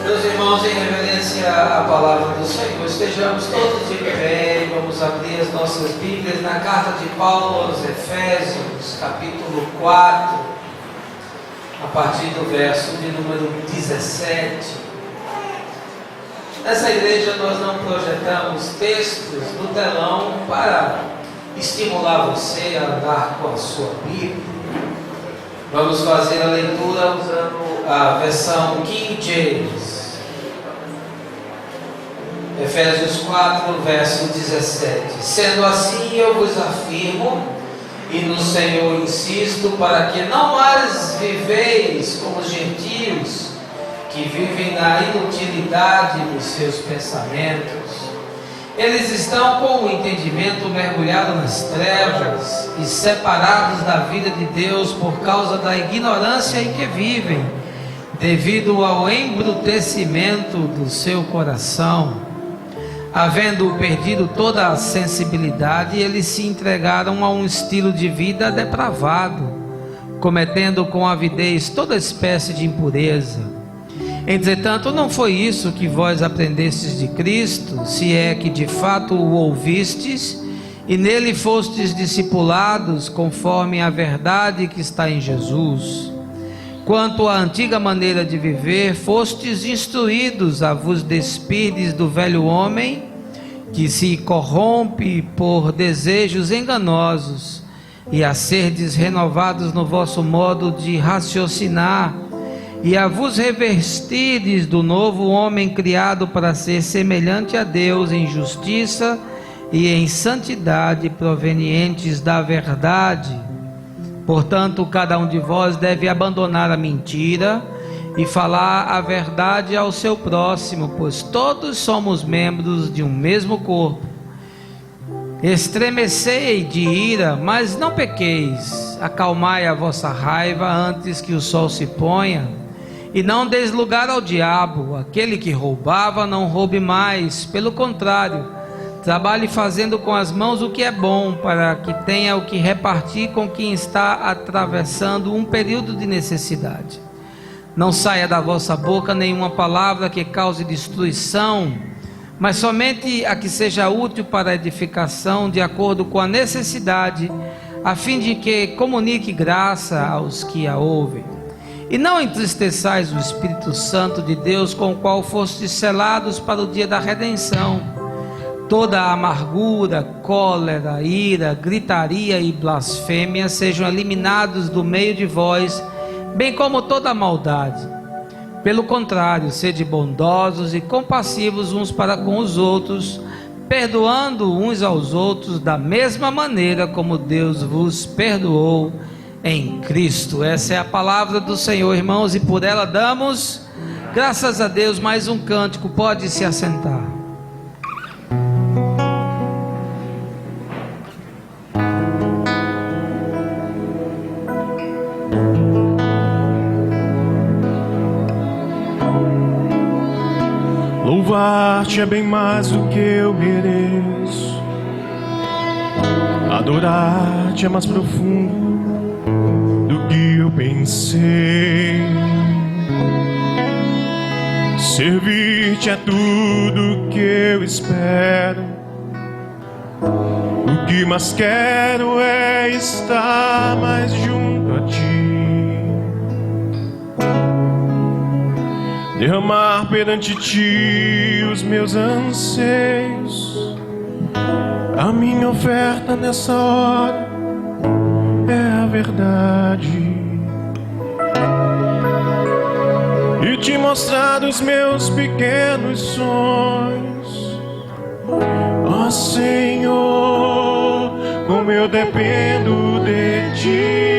Meus irmãos, em reverência à palavra do Senhor, estejamos todos de pé e vamos abrir as nossas Bíblias na carta de Paulo aos Efésios, capítulo 4, a partir do verso de número 17. Nessa igreja nós não projetamos textos no telão para estimular você a andar com a sua Bíblia. Vamos fazer a leitura usando a versão King James. Efésios 4, verso 17. Sendo assim, eu vos afirmo, e no Senhor insisto, para que não mais viveis como os gentios, que vivem na inutilidade dos seus pensamentos. Eles estão com o entendimento mergulhado nas trevas e separados da vida de Deus por causa da ignorância em que vivem, devido ao embrutecimento do seu coração. Havendo perdido toda a sensibilidade, eles se entregaram a um estilo de vida depravado, cometendo com avidez toda espécie de impureza. Entretanto, não foi isso que vós aprendestes de Cristo, se é que de fato o ouvistes, e nele fostes discipulados conforme a verdade que está em Jesus. Quanto à antiga maneira de viver, fostes instruídos a vos despirdes do velho homem, que se corrompe por desejos enganosos, e a serdes renovados no vosso modo de raciocinar, e a vos revestirdes do novo homem criado para ser semelhante a Deus em justiça e em santidade provenientes da verdade. Portanto, cada um de vós deve abandonar a mentira e falar a verdade ao seu próximo, pois todos somos membros de um mesmo corpo. Estremecei de ira, mas não pequeis. Acalmai a vossa raiva antes que o sol se ponha, e não deis lugar ao diabo. Aquele que roubava, não roube mais, pelo contrário, trabalhe fazendo com as mãos o que é bom, para que tenha o que repartir com quem está atravessando um período de necessidade. Não saia da vossa boca nenhuma palavra que cause destruição, mas somente a que seja útil para a edificação, de acordo com a necessidade, a fim de que comunique graça aos que a ouvem. E não entristeçais o Espírito Santo de Deus, com o qual fostes selados para o dia da redenção. Toda a amargura, cólera, ira, gritaria e blasfêmia sejam eliminados do meio de vós, bem como toda a maldade. Pelo contrário, sede bondosos e compassivos uns para com os outros, perdoando uns aos outros da mesma maneira como Deus vos perdoou em Cristo. Essa é a palavra do Senhor, irmãos, e por ela damos graças a Deus. Mais um cântico, pode se assentar. Louvar-te é bem mais do que eu mereço, adorar-te é mais profundo do que eu pensei. Servir-te é tudo que eu espero. O que mais quero é estar mais junto a ti, derramar perante ti os meus anseios. A minha oferta nessa hora é a verdade, e te mostrar os meus pequenos sonhos. Ó Senhor, como eu dependo de ti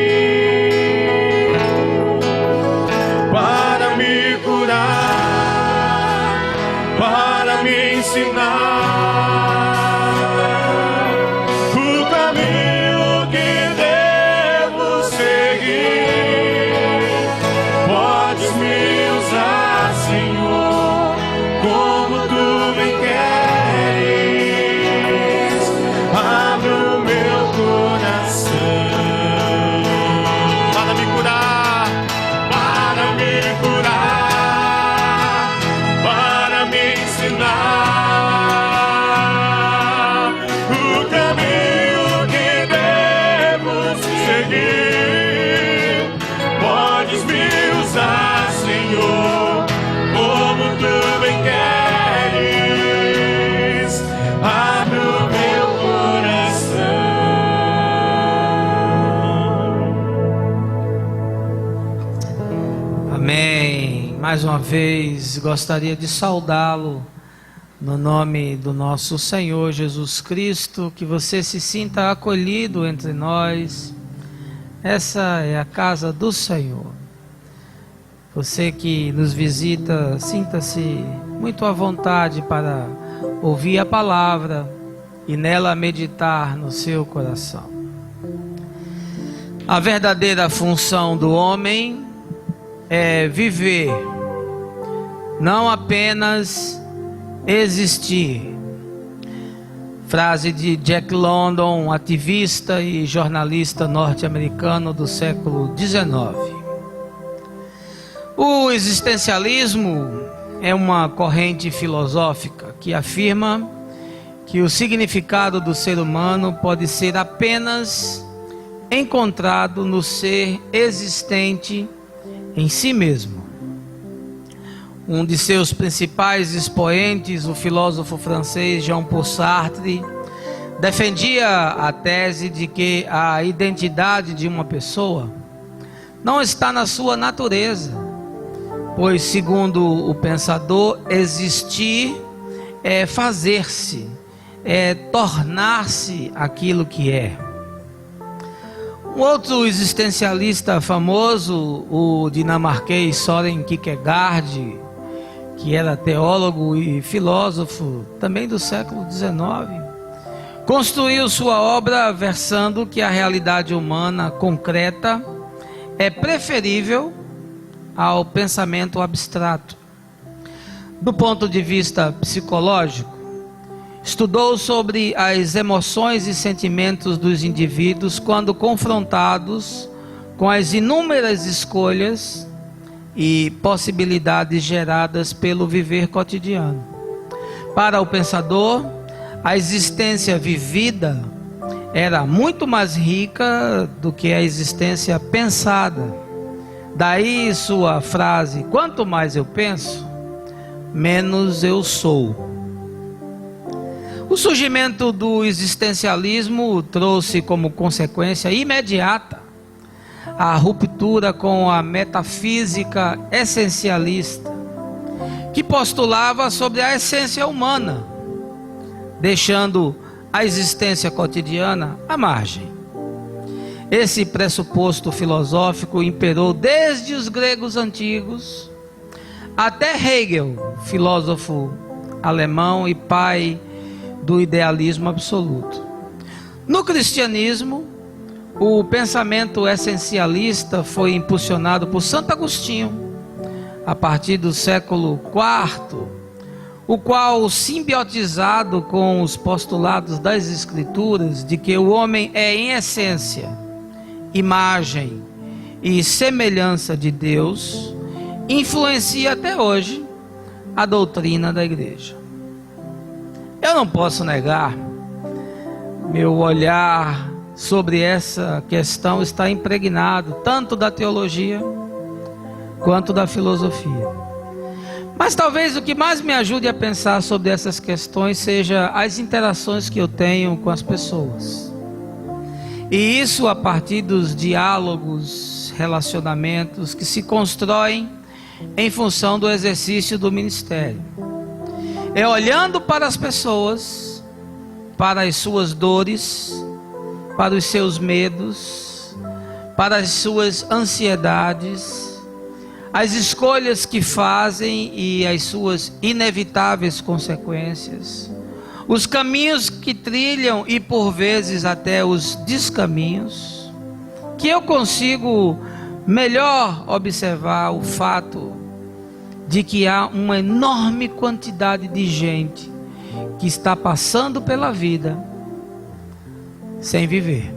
para me curar, para me ensinar o caminho que devo seguir. Podes me usar, Senhor, como tu bem queres. Abre o meu coração para me curar, Senhor, como tu bem queres. Abre o meu coração. Amém. Mais uma vez gostaria de saudá-lo no nome do nosso Senhor Jesus Cristo, que você se sinta acolhido entre nós. Essa é a casa do Senhor. Você que nos visita, sinta-se muito à vontade para ouvir a palavra e nela meditar no seu coração. A verdadeira função do homem é viver, não apenas existir. Frase de Jack London, ativista e jornalista norte-americano do século XIX. O existencialismo é uma corrente filosófica que afirma que o significado do ser humano pode ser apenas encontrado no ser existente em si mesmo. Um de seus principais expoentes, o filósofo francês Jean-Paul Sartre, defendia a tese de que a identidade de uma pessoa não está na sua natureza, pois, segundo o pensador, existir é fazer-se, é tornar-se aquilo que é. Um outro existencialista famoso, o dinamarquês Søren Kierkegaard, que era teólogo e filósofo também do século XIX, construiu sua obra versando que a realidade humana concreta é preferível ao pensamento abstrato. Do ponto de vista psicológico, estudou sobre as emoções e sentimentos dos indivíduos quando confrontados com as inúmeras escolhas e possibilidades geradas pelo viver cotidiano. Para o pensador, a existência vivida era muito mais rica do que a existência pensada. Daí sua frase: quanto mais eu penso, menos eu sou. O surgimento do existencialismo trouxe como consequência imediata a ruptura com a metafísica essencialista, que postulava sobre a essência humana, deixando a existência cotidiana à margem. Esse pressuposto filosófico imperou desde os gregos antigos até Hegel, filósofo alemão e pai do idealismo absoluto. No cristianismo, o pensamento essencialista foi impulsionado por Santo Agostinho, a partir do século IV, o qual, simbiotizado com os postulados das Escrituras de que o homem é, em essência, imagem e semelhança de Deus, influencia até hoje a doutrina da igreja. Eu não posso negar, meu olhar sobre essa questão está impregnado tanto da teologia quanto da filosofia. Mas talvez o que mais me ajude a pensar sobre essas questões seja as interações que eu tenho com as pessoas. E isso a partir dos diálogos, relacionamentos que se constroem em função do exercício do ministério. É olhando para as pessoas, para as suas dores, para os seus medos, para as suas ansiedades, as escolhas que fazem e as suas inevitáveis consequências, os caminhos que trilham e por vezes até os descaminhos, que eu consigo melhor observar o fato de que há uma enorme quantidade de gente que está passando pela vida sem viver.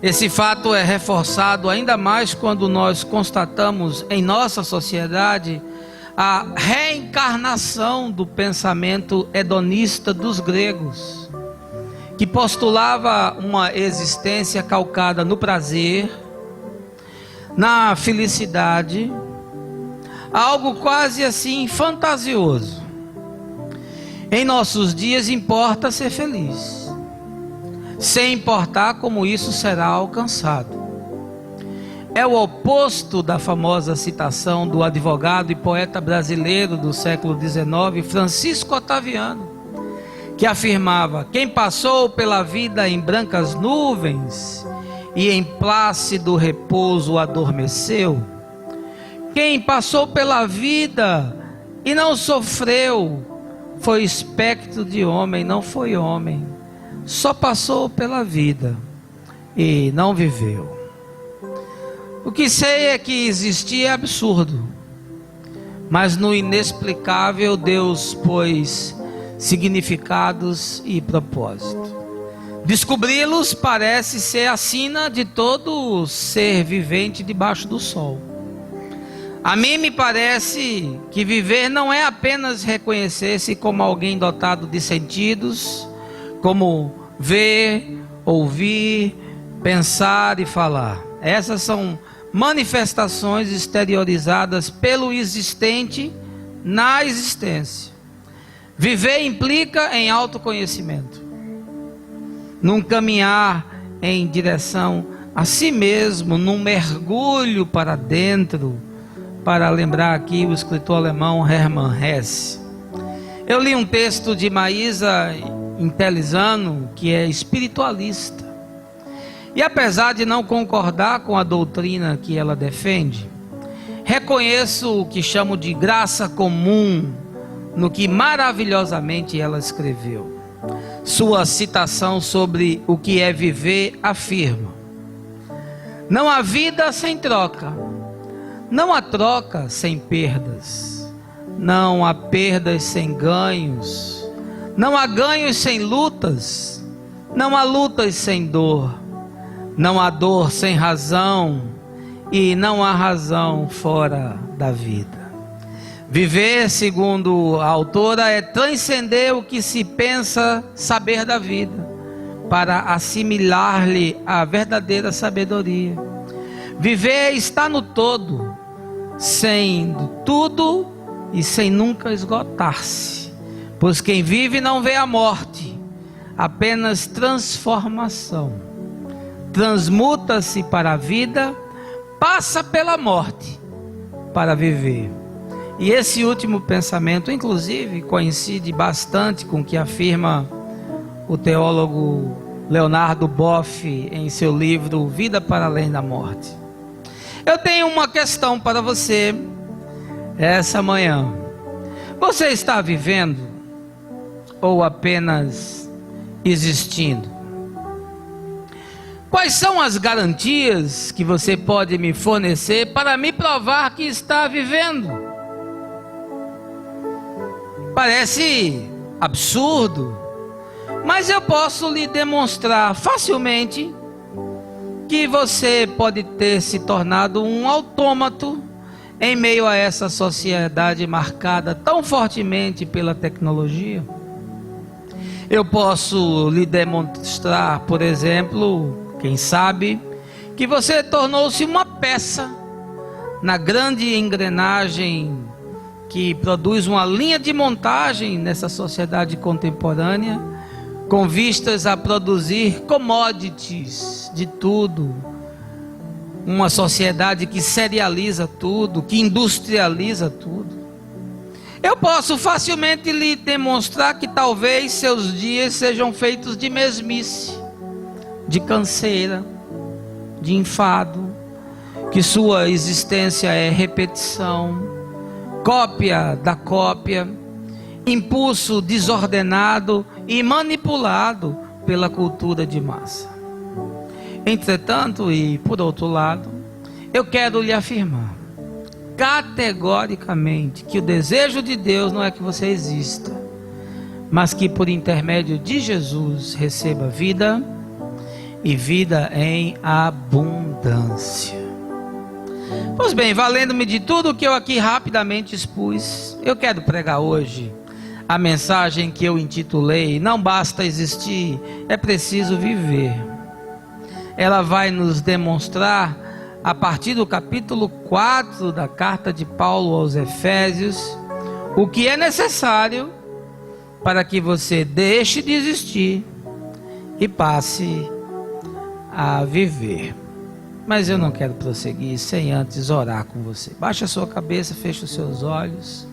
Esse fato é reforçado ainda mais quando nós constatamos em nossa sociedade a reencarnação do pensamento hedonista dos gregos, que postulava uma existência calcada no prazer, na felicidade algo quase assim fantasioso. Em nossos dias importa ser feliz, sem importar como isso será alcançado. É o oposto da famosa citação do advogado e poeta brasileiro do século XIX, Francisco Otaviano, que afirmava: quem passou pela vida em brancas nuvens e em plácido repouso adormeceu, quem passou pela vida e não sofreu, foi espectro de homem, não foi homem, só passou pela vida e não viveu. O que sei é que existir é absurdo, mas no inexplicável Deus pôs significados e propósito. Descobri-los parece ser a sina de todo ser vivente debaixo do sol. A mim me parece que viver não é apenas reconhecer-se como alguém dotado de sentidos, como ver, ouvir, pensar e falar. Essas são manifestações exteriorizadas pelo existente na existência. Viver implica em autoconhecimento, num caminhar em direção a si mesmo, num mergulho para dentro, para lembrar aqui o escritor alemão Hermann Hesse. Eu li um texto de Maísa Intelizano, que é espiritualista, e apesar de não concordar com a doutrina que ela defende, reconheço o que chamo de graça comum no que maravilhosamente ela escreveu. Sua citação sobre o que é viver afirma: não há vida sem troca, não há troca sem perdas, não há perdas sem ganhos, não há ganhos sem lutas, não há lutas sem dor, não há dor sem razão e não há razão fora da vida. Viver, segundo a autora, é transcender o que se pensa saber da vida, para assimilar-lhe a verdadeira sabedoria. Viver está no todo, sendo tudo e sem nunca esgotar-se, pois quem vive não vê a morte, apenas transformação. Transmuta-se para a vida, passa pela morte para viver. E esse último pensamento, inclusive, coincide bastante com o que afirma o teólogo Leonardo Boff em seu livro Vida para Além da Morte. Eu tenho uma questão para você essa manhã. Você está vivendo ou apenas existindo? Quais são as garantias que você pode me fornecer para me provar que está vivendo? Parece absurdo, mas eu posso lhe demonstrar facilmente que você pode ter se tornado um autômato em meio a essa sociedade marcada tão fortemente pela tecnologia. Eu posso lhe demonstrar, por exemplo, quem sabe, que você tornou-se uma peça na grande engrenagem que produz uma linha de montagem nessa sociedade contemporânea, com vistas a produzir commodities de tudo. Uma sociedade que serializa tudo, que industrializa tudo. Eu posso facilmente lhe demonstrar que talvez seus dias sejam feitos de mesmice, de canseira, de enfado, que sua existência é repetição, cópia da cópia, impulso desordenado e manipulado pela cultura de massa. Entretanto, e por outro lado, eu quero lhe afirmar categoricamente que o desejo de Deus não é que você exista, mas que por intermédio de Jesus receba vida e vida em abundância. Pois bem, valendo-me de tudo o que eu aqui rapidamente expus, eu quero pregar hoje a mensagem que eu intitulei Não Basta Existir, é Preciso Viver. Ela vai nos demonstrar a partir do capítulo 4 da carta de Paulo aos Efésios, o que é necessário para que você deixe de existir e passe a viver. Mas eu não quero prosseguir sem antes orar com você. Baixe a sua cabeça, feche os seus olhos.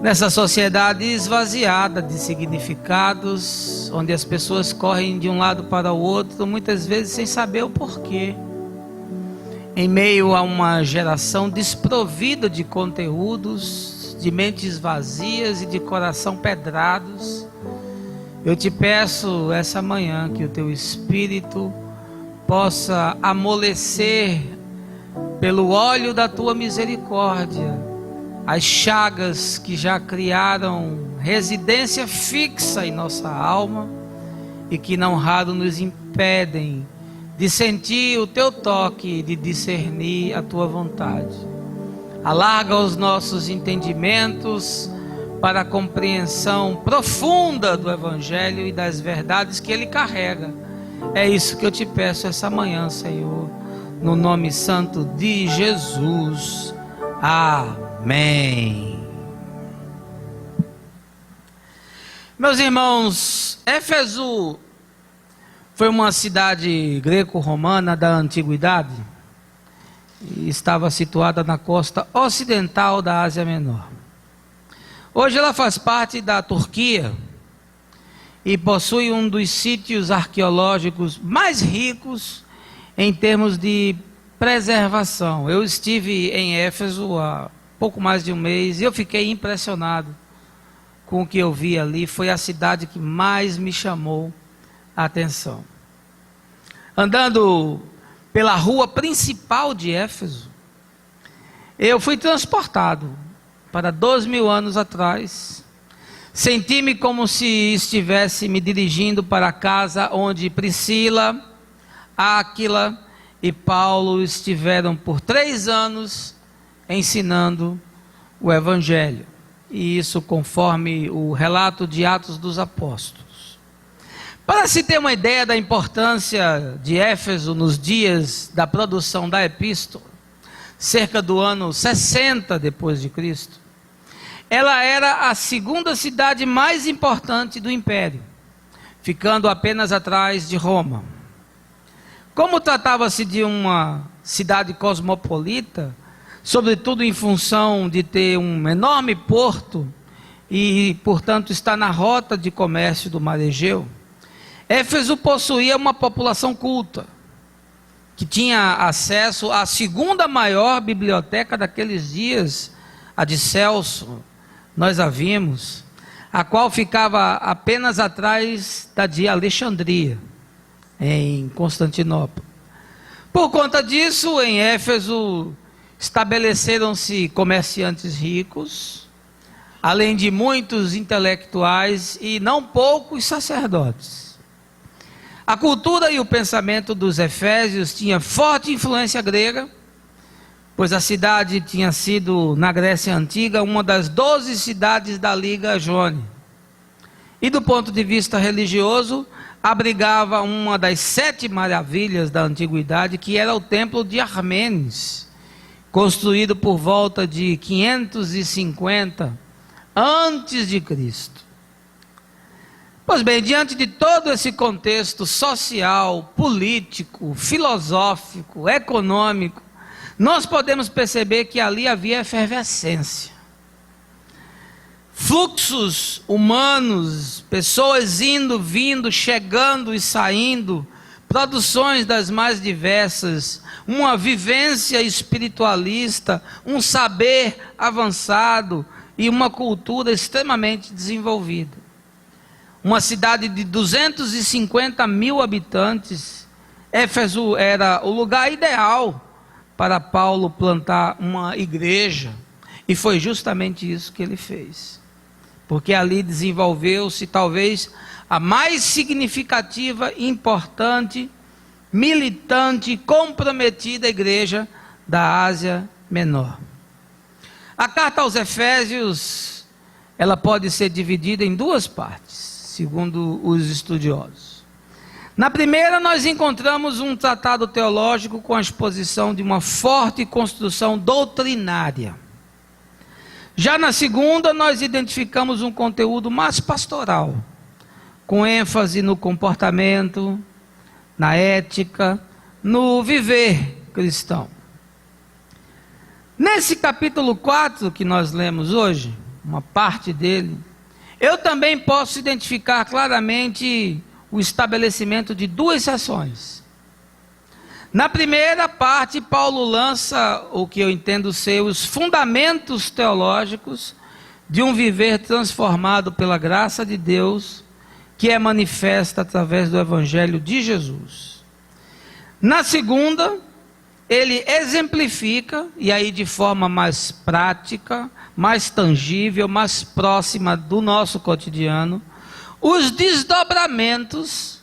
Nessa sociedade esvaziada de significados, onde as pessoas correm de um lado para o outro, muitas vezes sem saber o porquê, em meio a uma geração desprovida de conteúdos, de mentes vazias e de coração pedrados, eu te peço essa manhã que o teu Espírito possa amolecer pelo óleo da tua misericórdia as chagas que já criaram residência fixa em nossa alma e que não raro nos impedem de sentir o teu toque, de discernir a tua vontade. Alarga os nossos entendimentos para a compreensão profunda do Evangelho e das verdades que ele carrega. É isso que eu te peço essa manhã, Senhor, no nome santo de Jesus. Amém. Meus irmãos, Éfeso foi uma cidade greco-romana da antiguidade e estava situada na costa ocidental da Ásia Menor. Hoje ela faz parte da Turquia e possui um dos sítios arqueológicos mais ricos em termos de preservação. Eu estive em Éfeso há pouco mais de um mês e eu fiquei impressionado com o que eu vi ali. Foi a cidade que mais me chamou a atenção. Andando pela rua principal de Éfeso, eu fui transportado para 2000 anos atrás. Senti-me como se estivesse me dirigindo para a casa onde Priscila, Áquila e Paulo estiveram por 3 anos ensinando o Evangelho. E isso conforme o relato de Atos dos Apóstolos. Para se ter uma ideia da importância de Éfeso nos dias da produção da epístola, cerca do ano 60 depois de Cristo, ela era a segunda cidade mais importante do império, ficando apenas atrás de Roma. Como tratava-se de uma cidade cosmopolita, sobretudo em função de ter um enorme porto e, portanto, estar na rota de comércio do Mar Egeu, Éfeso possuía uma população culta, que tinha acesso à segunda maior biblioteca daqueles dias, a de Celso, nós a vimos, a qual ficava apenas atrás da de Alexandria, em Constantinopla. Por conta disso, em Éfeso estabeleceram-se comerciantes ricos, além de muitos intelectuais e não poucos sacerdotes. A cultura e o pensamento dos efésios tinha forte influência grega, pois a cidade tinha sido, na Grécia Antiga, uma das 12 cidades da Liga Jônica. E do ponto de vista religioso, abrigava uma das 7 maravilhas da antiguidade, que era o templo de Armenes, construído por volta de 550 antes de Cristo. Pois bem, diante de todo esse contexto social, político, filosófico, econômico, nós podemos perceber que ali havia efervescência. Fluxos humanos, pessoas indo, vindo, chegando e saindo, produções das mais diversas, uma vivência espiritualista, um saber avançado e uma cultura extremamente desenvolvida. Uma cidade de 250 mil habitantes, Éfeso era o lugar ideal para Paulo plantar uma igreja, e foi justamente isso que ele fez, porque ali desenvolveu-se talvez a mais significativa, importante, militante e comprometida igreja da Ásia Menor. A carta aos Efésios, ela pode ser dividida em 2 partes, segundo os estudiosos. Na primeira, nós encontramos um tratado teológico com a exposição de uma forte construção doutrinária. Já na segunda, nós identificamos um conteúdo mais pastoral, com ênfase no comportamento, na ética, no viver cristão. Nesse capítulo 4 que nós lemos hoje, uma parte dele, eu também posso identificar claramente o estabelecimento de duas seções. Na primeira parte, Paulo lança o que eu entendo ser os fundamentos teológicos de um viver transformado pela graça de Deus, que é manifesta através do Evangelho de Jesus. Na segunda, ele exemplifica, e aí de forma mais prática, mais tangível, mais próxima do nosso cotidiano, os desdobramentos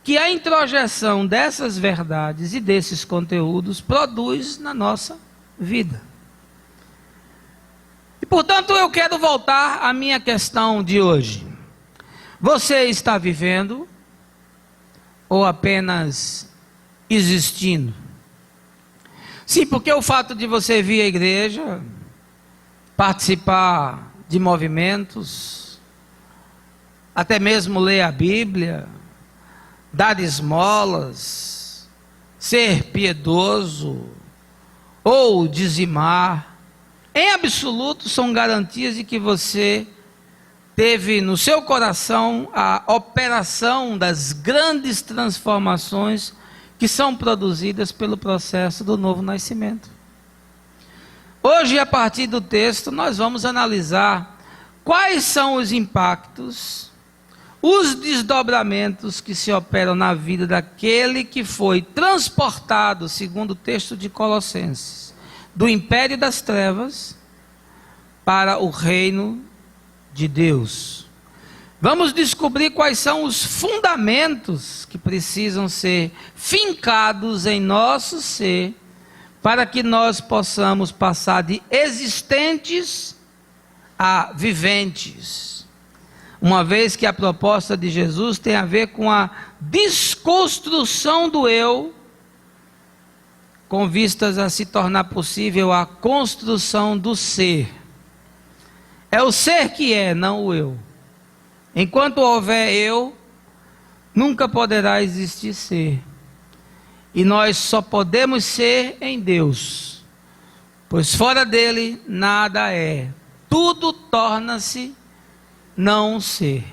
que a introjeção dessas verdades e desses conteúdos produz na nossa vida. E portanto eu quero voltar à minha questão de hoje. Você está vivendo ou apenas existindo? Sim, porque o fato de você vir à igreja, participar de movimentos, até mesmo ler a Bíblia, dar esmolas, ser piedoso ou dizimar, em absoluto são garantias de que você teve no seu coração a operação das grandes transformações que são produzidas pelo processo do novo nascimento. Hoje, a partir do texto, nós vamos analisar quais são os impactos, os desdobramentos que se operam na vida daquele que foi transportado, segundo o texto de Colossenses, do império das trevas para o reino de Deus. Vamos descobrir quais são os fundamentos que precisam ser fincados em nosso ser para que nós possamos passar de existentes a viventes. Uma vez que a proposta de Jesus tem a ver com a desconstrução do eu, com vistas a se tornar possível a construção do ser. É o ser que é, não o eu. Enquanto houver eu, nunca poderá existir ser. E nós só podemos ser em Deus, pois fora dele nada é. Tudo torna-se não ser.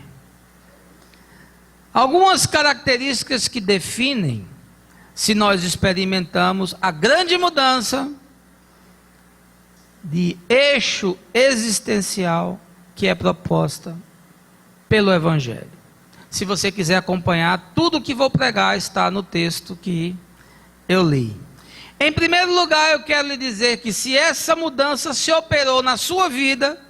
Algumas características que definem se nós experimentamos a grande mudança de eixo existencial que é proposta pelo Evangelho. Se você quiser acompanhar, tudo o que vou pregar está no texto que eu li. Em primeiro lugar, eu quero lhe dizer que se essa mudança se operou na sua vida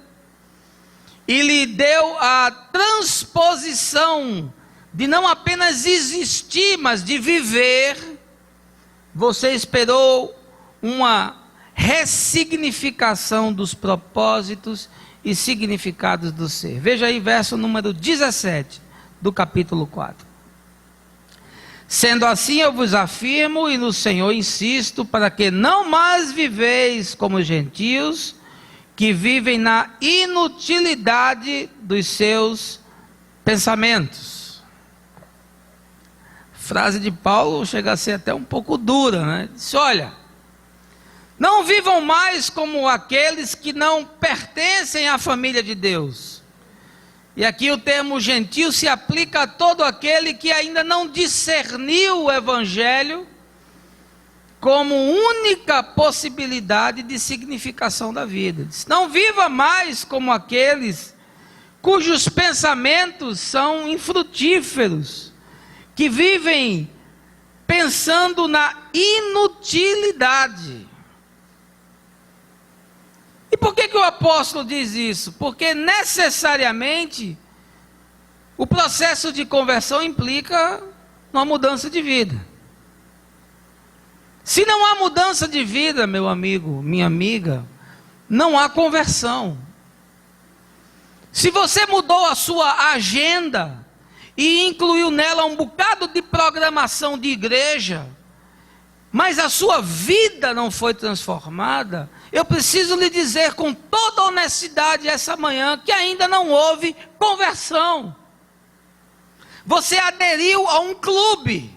e lhe deu a transposição de não apenas existir, mas de viver, você esperou uma ressignificação dos propósitos e significados do ser. Veja aí verso número 17 do capítulo 4. Sendo assim, eu vos afirmo e no Senhor insisto, para que não mais viveis como gentios, que vivem na inutilidade dos seus pensamentos. A frase de Paulo chega a ser até um pouco dura, né? Diz: olha, não vivam mais como aqueles que não pertencem à família de Deus. E aqui o termo gentio se aplica a todo aquele que ainda não discerniu o Evangelho como única possibilidade de significação da vida. Diz: não viva mais como aqueles cujos pensamentos são infrutíferos, que vivem pensando na inutilidade. E por que o apóstolo diz isso? Porque necessariamente o processo de conversão implica uma mudança de vida. Se não há mudança de vida, meu amigo, minha amiga, não há conversão. Se você mudou a sua agenda e incluiu nela um bocado de programação de igreja, mas a sua vida não foi transformada, eu preciso lhe dizer com toda honestidade essa manhã que ainda não houve conversão. Você aderiu a um clube,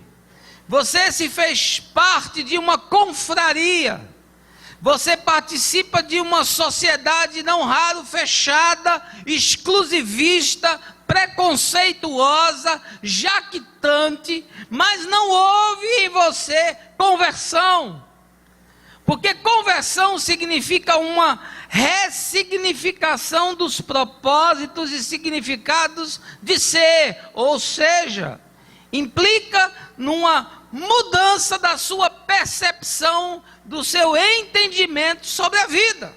você se fez parte de uma confraria, você participa de uma sociedade não raro fechada, exclusivista, preconceituosa, jactante, mas não houve em você conversão. Porque conversão significa uma ressignificação dos propósitos e significados de ser, ou seja, implica numa mudança da sua percepção, do seu entendimento sobre a vida.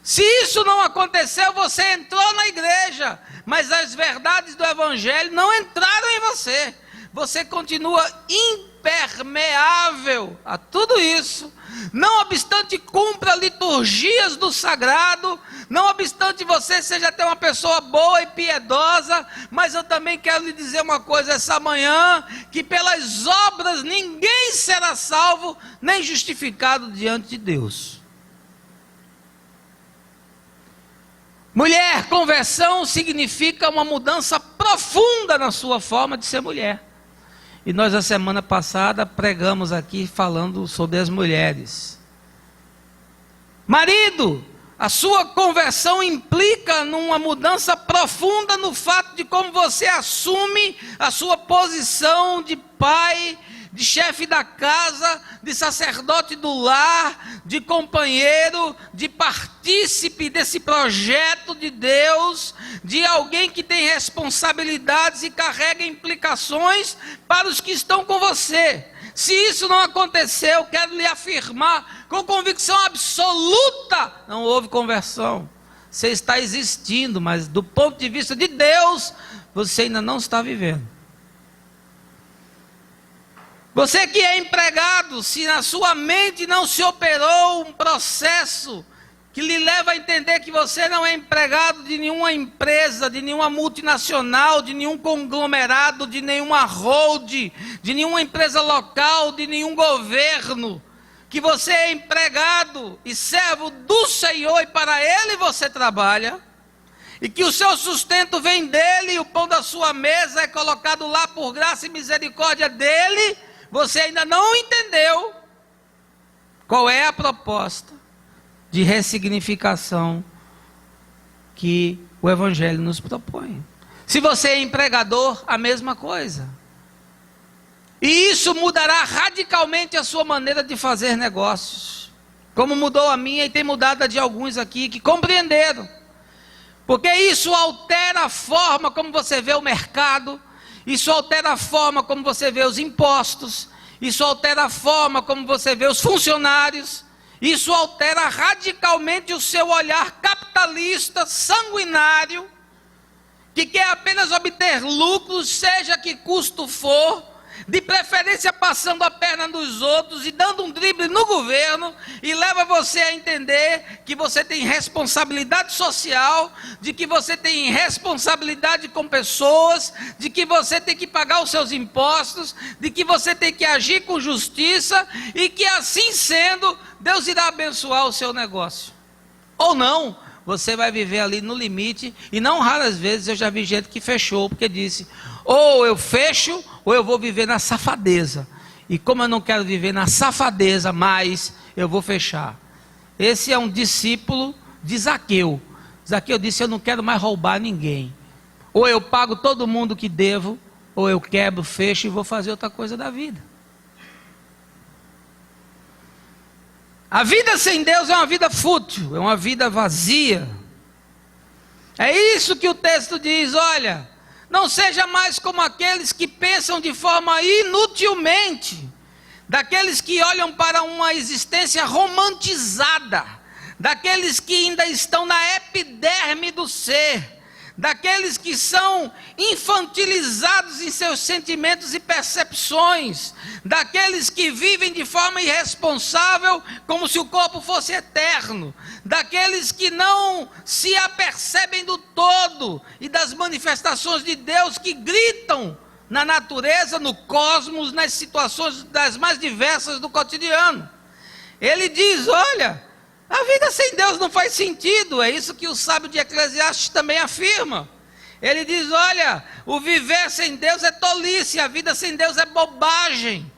Se isso não aconteceu, você entrou na igreja, mas as verdades do evangelho não entraram em você. Você continua impermeável a tudo isso, não obstante cumpra liturgias do sagrado, não obstante você seja até uma pessoa boa e piedosa, mas eu também quero lhe dizer uma coisa essa manhã, que pelas obras ninguém será salvo, nem justificado diante de Deus. Mulher, conversão significa uma mudança profunda na sua forma de ser mulher. E nós, a semana passada, pregamos aqui falando sobre as mulheres. Marido, a sua conversão implica numa mudança profunda no fato de como você assume a sua posição de pai, de chefe da casa, de sacerdote do lar, de companheiro, de partícipe desse projeto de Deus, de alguém que tem responsabilidades e carrega implicações para os que estão com você. Se isso não aconteceu, quero lhe afirmar com convicção absoluta, não houve conversão. Você está existindo, mas do ponto de vista de Deus, você ainda não está vivendo. Você que é empregado, se na sua mente não se operou um processo que lhe leva a entender que você não é empregado de nenhuma empresa, de nenhuma multinacional, de nenhum conglomerado, de nenhuma holding, de nenhuma empresa local, de nenhum governo, que você é empregado e servo do Senhor e para Ele você trabalha, e que o seu sustento vem dEle e o pão da sua mesa é colocado lá por graça e misericórdia dEle, você ainda não entendeu qual é a proposta de ressignificação que o Evangelho nos propõe. Se você é empregador, a mesma coisa. E isso mudará radicalmente a sua maneira de fazer negócios, como mudou a minha e tem mudado a de alguns aqui que compreenderam. Porque isso altera a forma como você vê o mercado, isso altera a forma como você vê os impostos, isso altera a forma como você vê os funcionários, isso altera radicalmente o seu olhar capitalista, sanguinário, que quer apenas obter lucros, seja que custo for, de preferência passando a perna nos outros e dando um drible no governo, e leva você a entender que você tem responsabilidade social, de que você tem responsabilidade com pessoas, de que você tem que pagar os seus impostos, de que você tem que agir com justiça, e que assim sendo, Deus irá abençoar o seu negócio. Ou não, você vai viver ali no limite, e não raras vezes eu já vi gente que fechou, porque disse, ou eu fecho, ou eu vou viver na safadeza, e como eu não quero viver na safadeza mais, eu vou fechar. Esse é um discípulo de Zaqueu. Zaqueu disse, eu não quero mais roubar ninguém, ou eu pago todo mundo que devo, ou eu quebro, fecho e vou fazer outra coisa da vida. A vida sem Deus é uma vida fútil, é uma vida vazia. É isso que o texto diz, olha, não seja mais como aqueles que pensam de forma inutilmente, daqueles que olham para uma existência romantizada, daqueles que ainda estão na epiderme do ser, daqueles que são infantilizados em seus sentimentos e percepções, daqueles que vivem de forma irresponsável, como se o corpo fosse eterno, daqueles que não se apercebem do todo e das manifestações de Deus que gritam na natureza, no cosmos, nas situações das mais diversas do cotidiano. Ele diz: olha, a vida sem Deus não faz sentido. É isso que o sábio de Eclesiastes também afirma. Ele diz: olha, o viver sem Deus é tolice, a vida sem Deus é bobagem,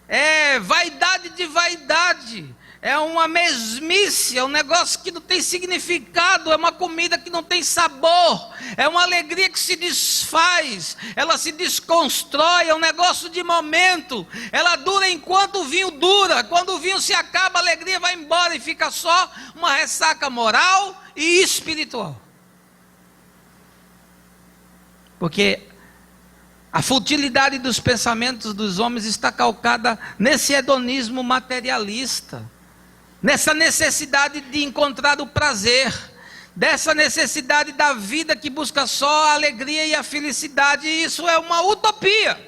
é vaidade de vaidade, é uma mesmice, é um negócio que não tem significado, é uma comida que não tem sabor, é uma alegria que se desfaz, ela se desconstrói, é um negócio de momento, ela dura enquanto o vinho dura, quando o vinho se acaba, a alegria vai embora e fica só uma ressaca moral e espiritual. Porque a futilidade dos pensamentos dos homens está calcada nesse hedonismo materialista, nessa necessidade de encontrar o prazer, dessa necessidade da vida que busca só a alegria e a felicidade. E isso é uma utopia,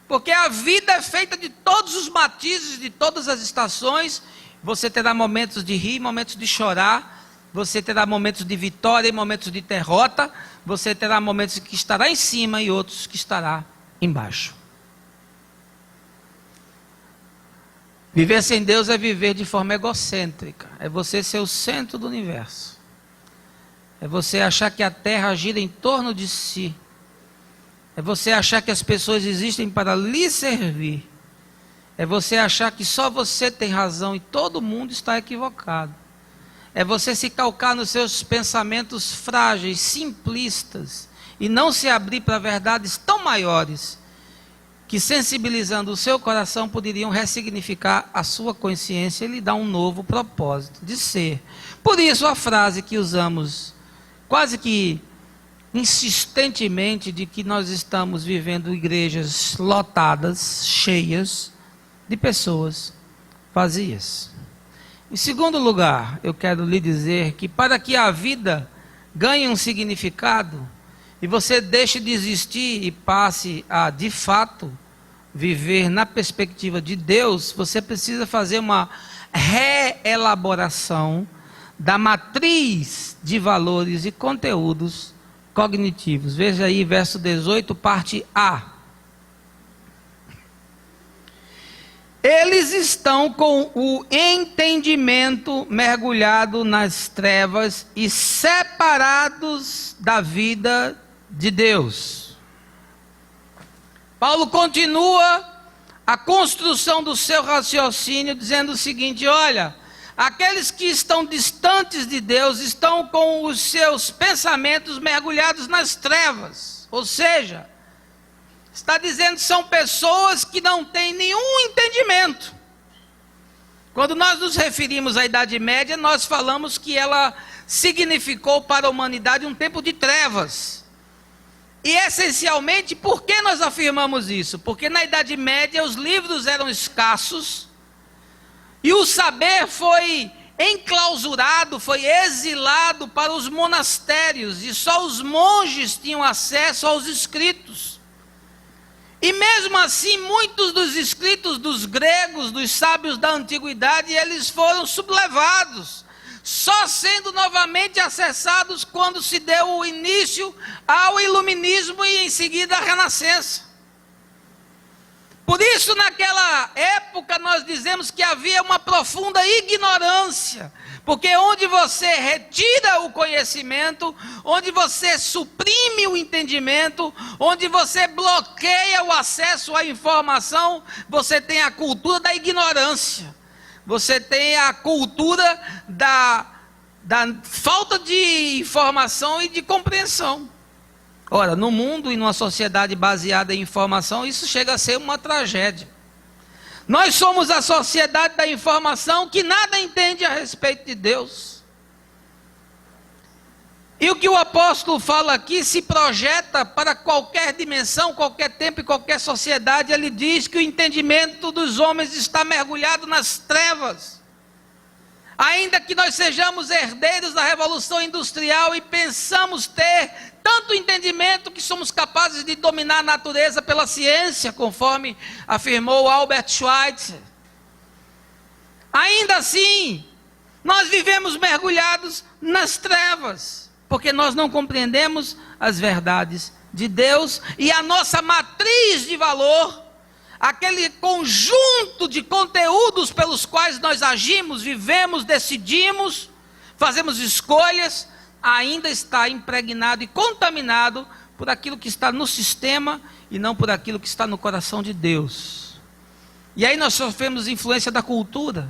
porque a vida é feita de todos os matizes, de todas as estações. Você terá momentos de rir, momentos de chorar, você terá momentos de vitória e momentos de derrota, você terá momentos que estará em cima e outros que estará embaixo. Viver sem Deus é viver de forma egocêntrica, é você ser o centro do universo, é você achar que a terra gira em torno de si, é você achar que as pessoas existem para lhe servir, é você achar que só você tem razão e todo mundo está equivocado, é você se calcar nos seus pensamentos frágeis, simplistas, e não se abrir para verdades tão maiores, que sensibilizando o seu coração poderiam ressignificar a sua consciência e lhe dar um novo propósito de ser. Por isso a frase que usamos quase que insistentemente de que nós estamos vivendo igrejas lotadas, cheias de pessoas vazias. Em segundo lugar, eu quero lhe dizer que para que a vida ganhe um significado e você deixe de existir e passe a, de fato, viver na perspectiva de Deus, você precisa fazer uma reelaboração da matriz de valores e conteúdos cognitivos. Veja aí, verso 18, parte A. Eles estão com o entendimento mergulhado nas trevas e separados da vida de Deus. Paulo continua a construção do seu raciocínio dizendo o seguinte: olha, aqueles que estão distantes de Deus estão com os seus pensamentos mergulhados nas trevas, ou seja, está dizendo que são pessoas que não têm nenhum entendimento. Quando nós nos referimos à Idade Média, nós falamos que ela significou para a humanidade um tempo de trevas. E essencialmente, por que nós afirmamos isso? Porque na Idade Média os livros eram escassos, e o saber foi enclausurado, foi exilado para os monastérios, e só os monges tinham acesso aos escritos. E mesmo assim, muitos dos escritos dos gregos, dos sábios da antiguidade, eles foram sublevados, só sendo novamente acessados quando se deu o início ao iluminismo e em seguida à renascença. Por isso, naquela época, nós dizemos que havia uma profunda ignorância, porque onde você retira o conhecimento, onde você suprime o entendimento, onde você bloqueia o acesso à informação, você tem a cultura da ignorância, você tem a cultura da falta de informação e de compreensão. Ora, no mundo e numa sociedade baseada em informação, isso chega a ser uma tragédia. Nós somos a sociedade da informação que nada entende a respeito de Deus. E o que o apóstolo fala aqui se projeta para qualquer dimensão, qualquer tempo e qualquer sociedade. Ele diz que o entendimento dos homens está mergulhado nas trevas. Ainda que nós sejamos herdeiros da Revolução Industrial e pensamos ter tanto entendimento que somos capazes de dominar a natureza pela ciência, conforme afirmou Albert Schweitzer, ainda assim, nós vivemos mergulhados nas trevas, porque nós não compreendemos as verdades de Deus e a nossa matriz de valor, aquele conjunto de conteúdos pelos quais nós agimos, vivemos, decidimos, fazemos escolhas, ainda está impregnado e contaminado por aquilo que está no sistema e não por aquilo que está no coração de Deus. E aí nós sofremos influência da cultura,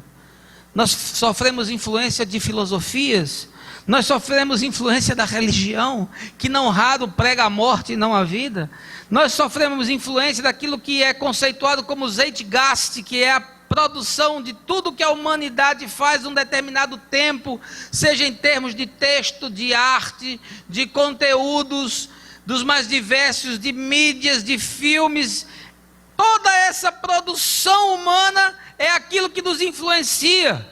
nós sofremos influência de filosofias, nós sofremos influência da religião, que não raro prega a morte e não a vida. Nós sofremos influência daquilo que é conceituado como Zeitgeist, que é a produção de tudo que a humanidade faz num determinado tempo, seja em termos de texto, de arte, de conteúdos, dos mais diversos, de mídias, de filmes. Toda essa produção humana é aquilo que nos influencia.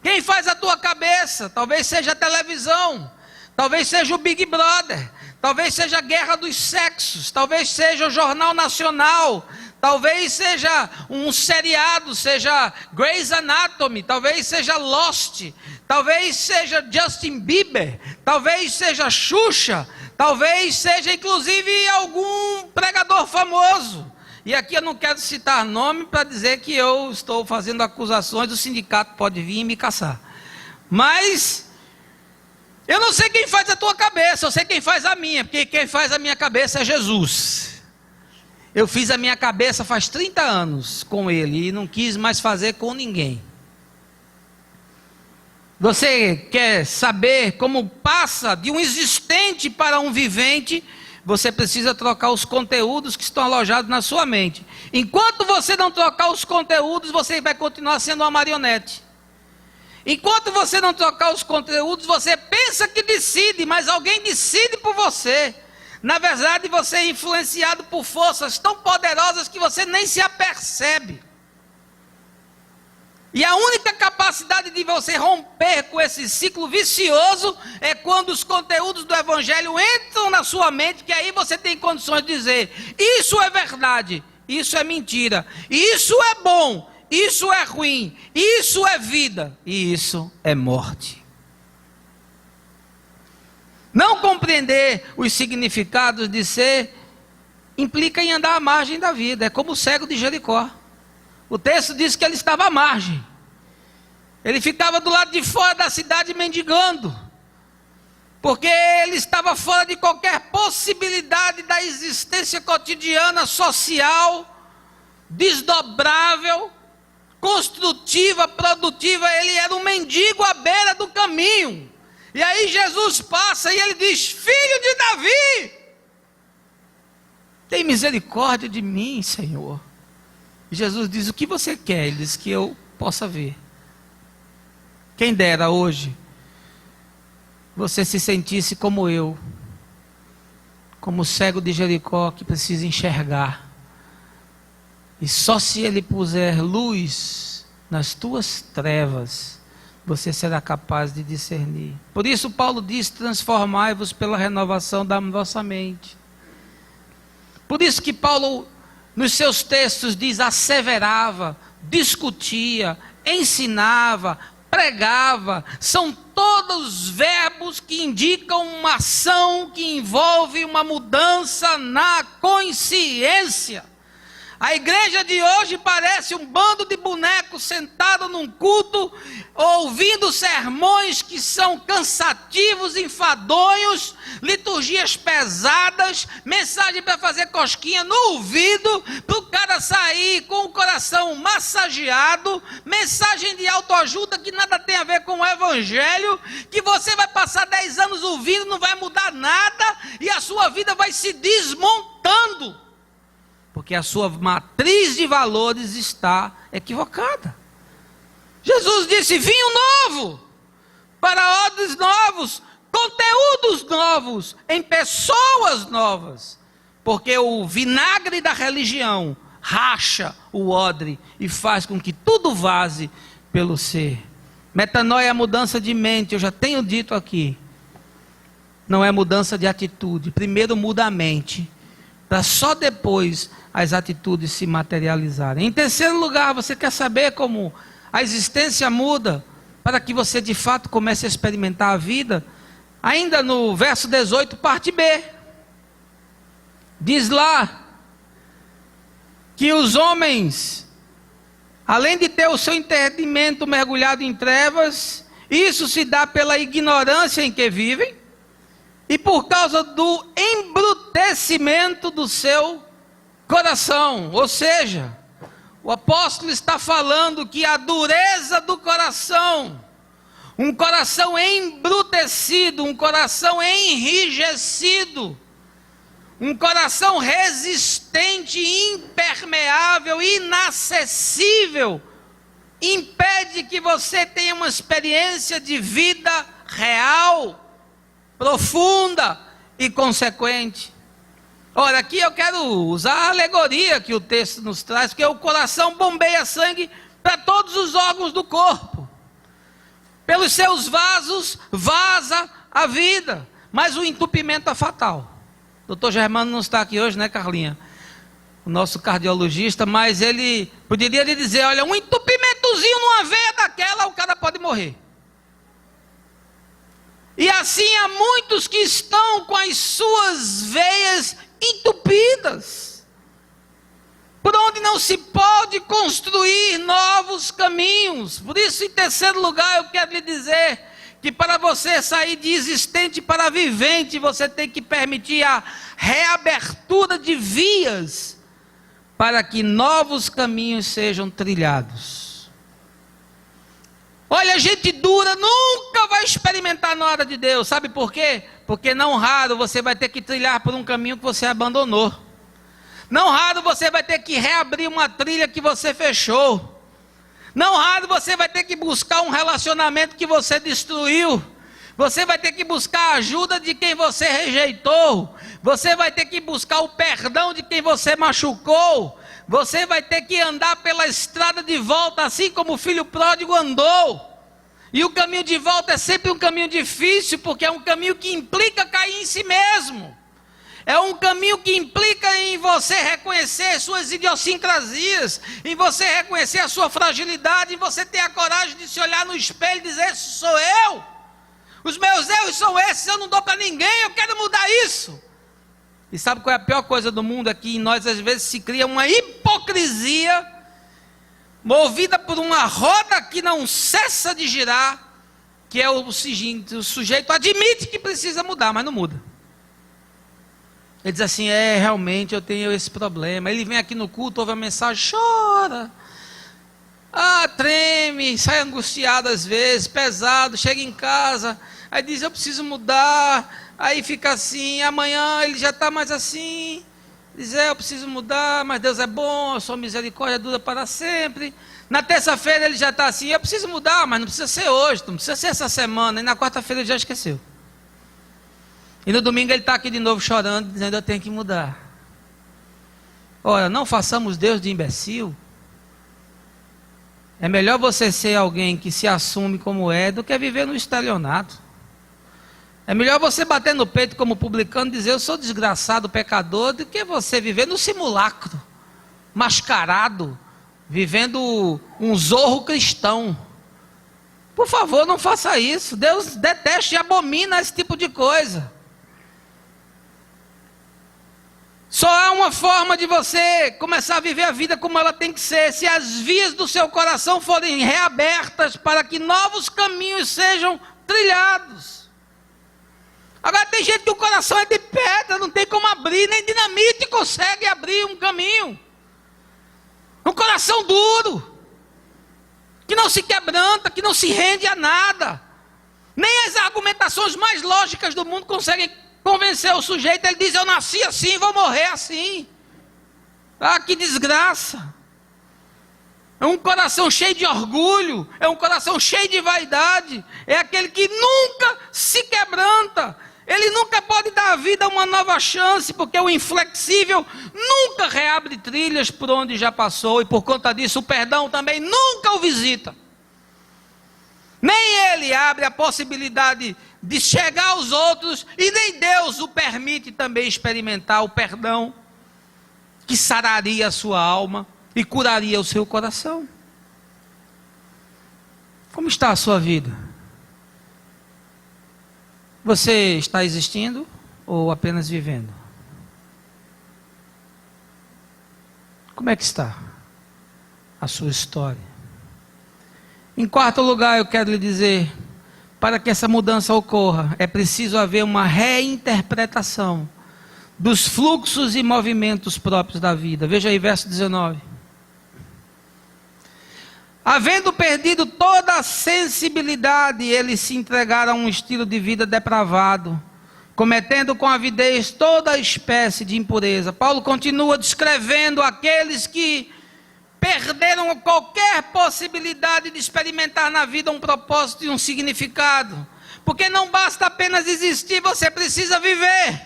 Quem faz a tua cabeça? Talvez seja a televisão, talvez seja o Big Brother, talvez seja a Guerra dos Sexos, talvez seja o Jornal Nacional, talvez seja um seriado, seja Grey's Anatomy, talvez seja Lost, talvez seja Justin Bieber, talvez seja Xuxa, talvez seja inclusive algum pregador famoso. E aqui eu não quero citar nome para dizer que eu estou fazendo acusações, o sindicato pode vir e me caçar. Mas eu não sei quem faz a tua cabeça, eu sei quem faz a minha, porque quem faz a minha cabeça é Jesus. Eu fiz a minha cabeça faz 30 anos com Ele e não quis mais fazer com ninguém. Você quer saber como passa de um existente para um vivente? Você precisa trocar os conteúdos que estão alojados na sua mente. Enquanto você não trocar os conteúdos, você vai continuar sendo uma marionete. Enquanto você não trocar os conteúdos, você pensa que decide, mas alguém decide por você. Na verdade, você é influenciado por forças tão poderosas que você nem se apercebe. E a única capacidade de você romper com esse ciclo vicioso é quando os conteúdos do Evangelho entram na sua mente, que aí você tem condições de dizer: isso é verdade, isso é mentira, isso é bom, isso é ruim, isso é vida e isso é morte. Não compreender os significados de ser implica em andar à margem da vida. É como o cego de Jericó. O texto diz que ele estava à margem. Ele ficava do lado de fora da cidade mendigando, porque ele estava fora de qualquer possibilidade da existência cotidiana, social, desdobrável, construtiva, produtiva. Ele era um mendigo à beira do caminho. E aí Jesus passa e ele diz: filho de Davi, tem misericórdia de mim, Senhor. E Jesus diz: o que você quer? Ele diz: que eu possa ver. Quem dera hoje você se sentisse como eu, como o cego de Jericó que precisa enxergar. E só se ele puser luz nas tuas trevas, você será capaz de discernir. Por isso Paulo diz: transformai-vos pela renovação da vossa mente. Por isso que Paulo, nos seus textos, diz: asseverava, discutia, ensinava, pregava. São todos verbos que indicam uma ação que envolve uma mudança na consciência. A igreja de hoje parece um bando de bonecos sentado num culto, ouvindo sermões que são cansativos, enfadonhos, liturgias pesadas, mensagem para fazer cosquinha no ouvido, para o cara sair com o coração massageado, mensagem de autoajuda que nada tem a ver com o evangelho, que você vai passar 10 anos ouvindo, não vai mudar nada, e a sua vida vai se desmontando, porque a sua matriz de valores está equivocada. Jesus disse: vinho novo, para odres novos, conteúdos novos, em pessoas novas. Porque o vinagre da religião racha o odre e faz com que tudo vaze pelo ser Metanoia é mudança de mente, eu já tenho dito aqui. Não é mudança de atitude. Primeiro muda a mente, para só depois as atitudes se materializarem. Em terceiro lugar, você quer saber como a existência muda, para que você de fato comece a experimentar a vida? Ainda no verso 18, parte B, diz lá que os homens, além de ter o seu entendimento mergulhado em trevas, isso se dá pela ignorância em que vivem e por causa do embrutecimento do seu coração. Ou seja, o apóstolo está falando que a dureza do coração, um coração embrutecido, um coração enrijecido, um coração resistente, impermeável, inacessível, impede que você tenha uma experiência de vida real, profunda e consequente. Ora, aqui eu quero usar a alegoria que o texto nos traz, porque o coração bombeia sangue para todos os órgãos do corpo. Pelos seus vasos vaza a vida, mas o entupimento é fatal. O doutor Germano não está aqui hoje, né, Carlinha? O nosso cardiologista, mas ele poderia lhe dizer, olha, um entupimentozinho numa veia daquela, o cara pode morrer. E assim há muitos que estão com as suas veias entupidas, por onde não se pode construir novos caminhos. Por isso, em terceiro lugar, eu quero lhe dizer que para você sair de existente para vivente, você tem que permitir a reabertura de vias para que novos caminhos sejam trilhados. Olha, gente dura nunca vai experimentar na hora de Deus. Sabe por quê? Porque não raro você vai ter que trilhar por um caminho que você abandonou. Não raro você vai ter que reabrir uma trilha que você fechou. Não raro você vai ter que buscar um relacionamento que você destruiu. Você vai ter que buscar a ajuda de quem você rejeitou. Você vai ter que buscar o perdão de quem você machucou. Você vai ter que andar pela estrada de volta, assim como o filho pródigo andou. E o caminho de volta é sempre um caminho difícil, porque é um caminho que implica cair em si mesmo. É um caminho que implica em você reconhecer suas idiosincrasias, em você reconhecer a sua fragilidade, em você ter a coragem de se olhar no espelho e dizer, esse sou eu. Os meus erros são esses, eu não dou para ninguém, eu quero mudar isso. E sabe qual é a pior coisa do mundo? É que em nós às vezes se cria uma hipocrisia, movida por uma roda que não cessa de girar, que é o seguinte, o sujeito admite que precisa mudar, mas não muda. Ele diz assim, realmente eu tenho esse problema. Ele vem aqui no culto, ouve a mensagem, chora, treme, sai angustiado às vezes, pesado, chega em casa, aí diz, eu preciso mudar, aí fica assim, amanhã ele já está mais assim, diz, eu preciso mudar, mas Deus é bom, a sua misericórdia dura para sempre. Na terça-feira ele já está assim, eu preciso mudar, mas não precisa ser hoje, não precisa ser essa semana, e na quarta-feira ele já esqueceu. E no domingo ele está aqui de novo chorando, dizendo, eu tenho que mudar. Ora, não façamos Deus de imbecil. É melhor você ser alguém que se assume como é, do que viver no estelionato. É melhor você bater no peito como publicano e dizer, eu sou desgraçado, pecador, do que você viver no simulacro, mascarado, vivendo um zorro cristão. Por favor, não faça isso. Deus detesta e abomina esse tipo de coisa. Só há uma forma de você começar a viver a vida como ela tem que ser, se as vias do seu coração forem reabertas para que novos caminhos sejam trilhados. Agora tem gente que o coração é de pedra, não tem como abrir, nem dinamite consegue abrir um caminho. Um coração duro, que não se quebranta, que não se rende a nada. Nem as argumentações mais lógicas do mundo conseguem convencer o sujeito. Ele diz, eu nasci assim, vou morrer assim. Que desgraça. É um coração cheio de orgulho, é um coração cheio de vaidade, é aquele que nunca se quebranta. Ele nunca pode dar à vida uma nova chance, porque o inflexível nunca reabre trilhas por onde já passou, e por conta disso o perdão também nunca o visita. Nem ele abre a possibilidade de chegar aos outros, e nem Deus o permite também experimentar o perdão, que sararia a sua alma e curaria o seu coração. Como está a sua vida? Você está existindo ou apenas vivendo? Como é que está a sua história? Em quarto lugar, eu quero lhe dizer, para que essa mudança ocorra, é preciso haver uma reinterpretação dos fluxos e movimentos próprios da vida. Veja aí, verso 19. Havendo perdido toda a sensibilidade, eles se entregaram a um estilo de vida depravado, cometendo com avidez toda espécie de impureza. Paulo continua descrevendo aqueles que perderam qualquer possibilidade de experimentar na vida um propósito e um significado. Porque não basta apenas existir, você precisa viver.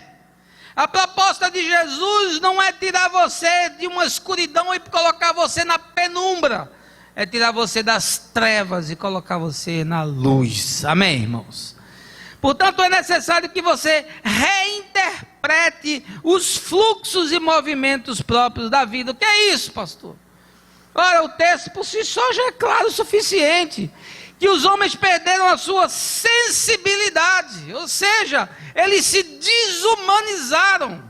A proposta de Jesus não é tirar você de uma escuridão e colocar você na penumbra. É tirar você das trevas e colocar você na luz. Amém, irmãos? Portanto, é necessário que você reinterprete os fluxos e movimentos próprios da vida. O que é isso, pastor? Ora, o texto por si só já é claro o suficiente. Que os homens perderam a sua sensibilidade. Ou seja, eles se desumanizaram.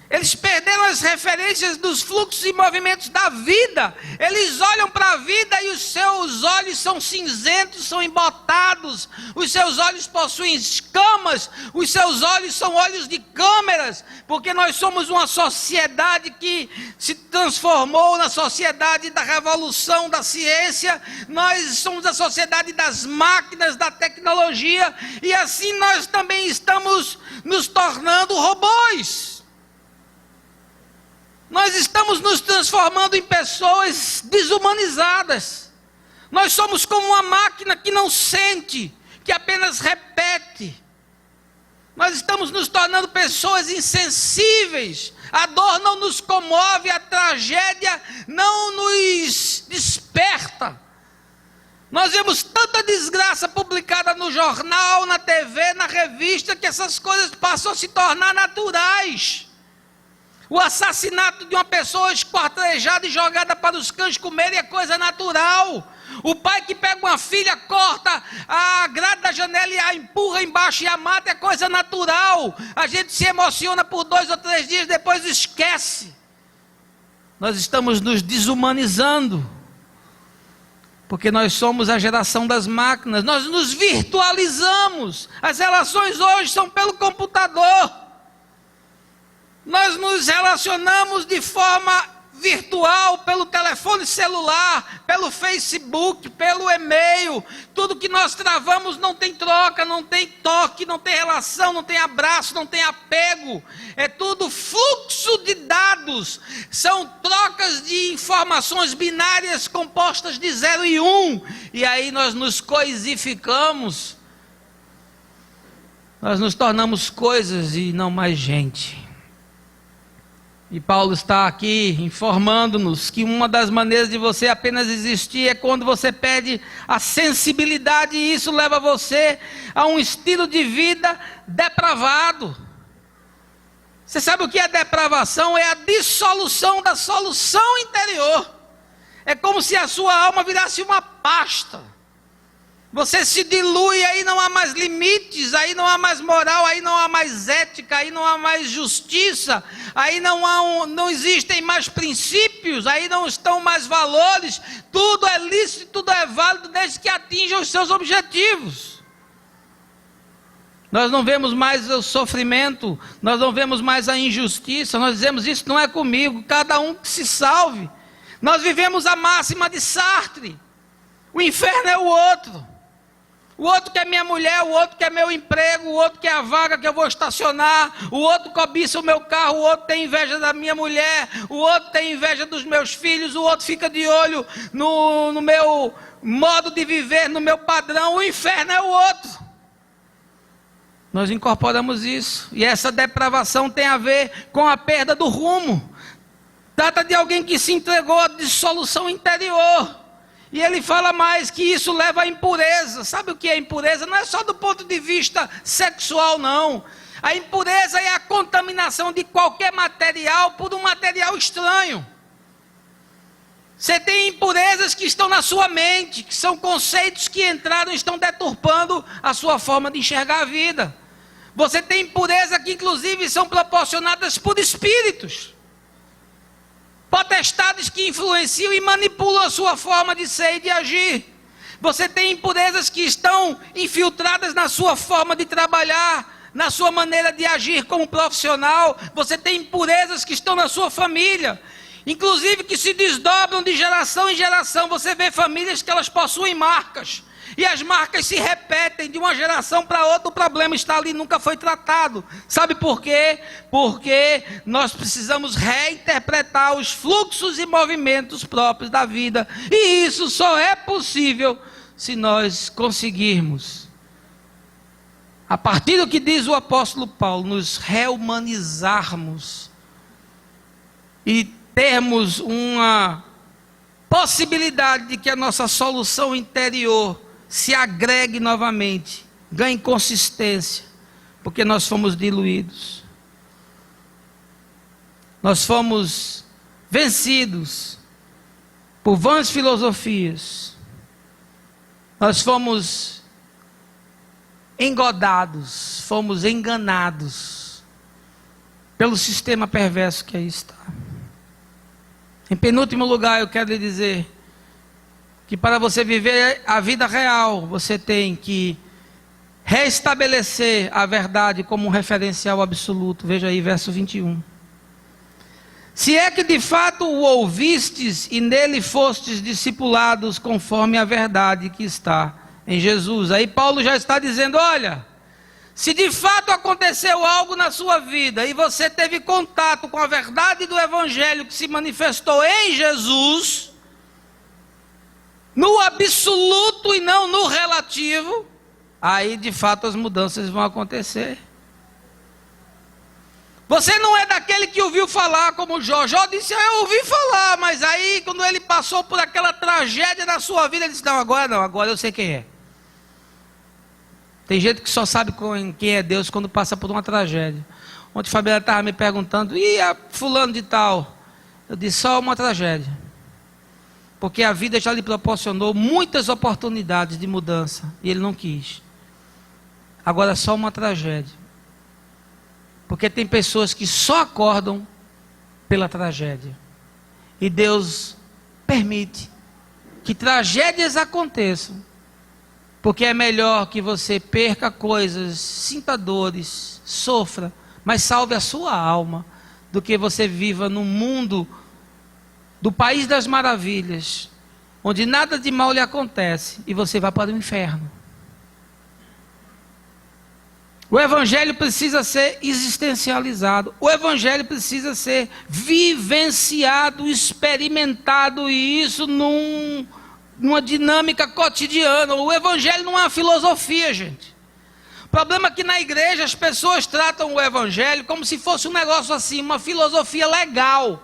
Eles perderam as referências dos fluxos e movimentos da vida. Eles olham para a vida e os seus olhos são cinzentos, são embotados. Os seus olhos possuem escamas. Os seus olhos são olhos de câmeras. Porque nós somos uma sociedade que se transformou na sociedade da revolução da ciência. Nós somos a sociedade das máquinas, da tecnologia. E assim nós também estamos nos tornando robôs. Nós estamos nos transformando em pessoas desumanizadas. Nós somos como uma máquina que não sente, que apenas repete. Nós estamos nos tornando pessoas insensíveis. A dor não nos comove, a tragédia não nos desperta. Nós vemos tanta desgraça publicada no jornal, na TV, na revista, que essas coisas passam a se tornar naturais. O assassinato de uma pessoa esquartejada e jogada para os cães comerem é coisa natural. O pai que pega uma filha, corta a grade da janela e a empurra embaixo e a mata é coisa natural. A gente se emociona por 2 ou 3 dias, depois esquece. Nós estamos nos desumanizando. Porque nós somos a geração das máquinas. Nós nos virtualizamos. As relações hoje são pelo computador. Nós nos relacionamos de forma virtual, pelo telefone celular, pelo Facebook, pelo e-mail. Tudo que nós travamos não tem troca, não tem toque, não tem relação, não tem abraço, não tem apego. É tudo fluxo de dados. São trocas de informações binárias compostas de 0 e 1. E aí nós nos coisificamos. Nós nos tornamos coisas e não mais gente. E Paulo está aqui informando-nos que uma das maneiras de você apenas existir é quando você perde a sensibilidade, e isso leva você a um estilo de vida depravado. Você sabe o que é depravação? É a dissolução da solução interior. É como se a sua alma virasse uma pasta. Você se dilui, aí não há mais limites, aí não há mais moral, aí não há mais ética, aí não há mais justiça, aí não existem mais princípios, aí não estão mais valores. Tudo é lícito, tudo é válido, desde que atinja os seus objetivos. Nós não vemos mais o sofrimento, nós não vemos mais a injustiça, nós dizemos: isso não é comigo, cada um que se salve. Nós vivemos a máxima de Sartre: o inferno é o outro. O outro quer minha mulher, o outro quer meu emprego, o outro quer a vaga que eu vou estacionar, o outro cobiça o meu carro, o outro tem inveja da minha mulher, o outro tem inveja dos meus filhos, o outro fica de olho no meu modo de viver, no meu padrão. O inferno é o outro. Nós incorporamos isso, e essa depravação tem a ver com a perda do rumo. Trata de alguém que se entregou à dissolução interior. E ele fala mais que isso leva à impureza. Sabe o que é impureza? Não é só do ponto de vista sexual, não. A impureza é a contaminação de qualquer material por um material estranho. Você tem impurezas que estão na sua mente, que são conceitos que entraram e estão deturpando a sua forma de enxergar a vida. Você tem impureza que inclusive são proporcionadas por espíritos, potestades que influenciam e manipulam a sua forma de ser e de agir. Você tem impurezas que estão infiltradas na sua forma de trabalhar, na sua maneira de agir como profissional. Você tem impurezas que estão na sua família, inclusive que se desdobram de geração em geração. Você vê famílias que elas possuem marcas, e as marcas se repetem de uma geração para outra. O problema está ali, nunca foi tratado. Sabe por quê? Porque nós precisamos reinterpretar os fluxos e movimentos próprios da vida, e isso só é possível se nós conseguirmos, a partir do que diz o apóstolo Paulo, nos rehumanizarmos e termos uma possibilidade de que a nossa solução interior se agregue novamente, ganhe consistência, porque nós fomos diluídos, nós fomos vencidos por vãs filosofias, nós fomos engodados, fomos enganados pelo sistema perverso que aí está. Em penúltimo lugar, eu quero lhe dizer que para você viver a vida real, você tem que restabelecer a verdade como um referencial absoluto. Veja aí, verso 21. Se é que de fato o ouvistes e nele fostes discipulados conforme a verdade que está em Jesus. Aí Paulo já está dizendo, olha, se de fato aconteceu algo na sua vida e você teve contato com a verdade do Evangelho que se manifestou em Jesus, no absoluto e não no relativo, aí de fato as mudanças vão acontecer. Você não é daquele que ouviu falar como Jó. Jó disse, eu ouvi falar, mas aí quando ele passou por aquela tragédia na sua vida, ele disse, não, agora eu sei quem é. Tem gente que só sabe quem é Deus quando passa por uma tragédia. Ontem a Fabiana estava me perguntando, e a fulano de tal? Eu disse, só uma tragédia. Porque a vida já lhe proporcionou muitas oportunidades de mudança, e ele não quis. Agora só uma tragédia. Porque tem pessoas que só acordam pela tragédia. E Deus permite que tragédias aconteçam, porque é melhor que você perca coisas, sinta dores, sofra, mas salve a sua alma, do que você viva num mundo do país das maravilhas, onde nada de mal lhe acontece, e você vai para o inferno. O Evangelho precisa ser existencializado, o Evangelho precisa ser vivenciado, experimentado, e isso numa dinâmica cotidiana. O Evangelho não é uma filosofia, gente. O problema é que na igreja as pessoas tratam o Evangelho como se fosse um negócio assim, uma filosofia legal.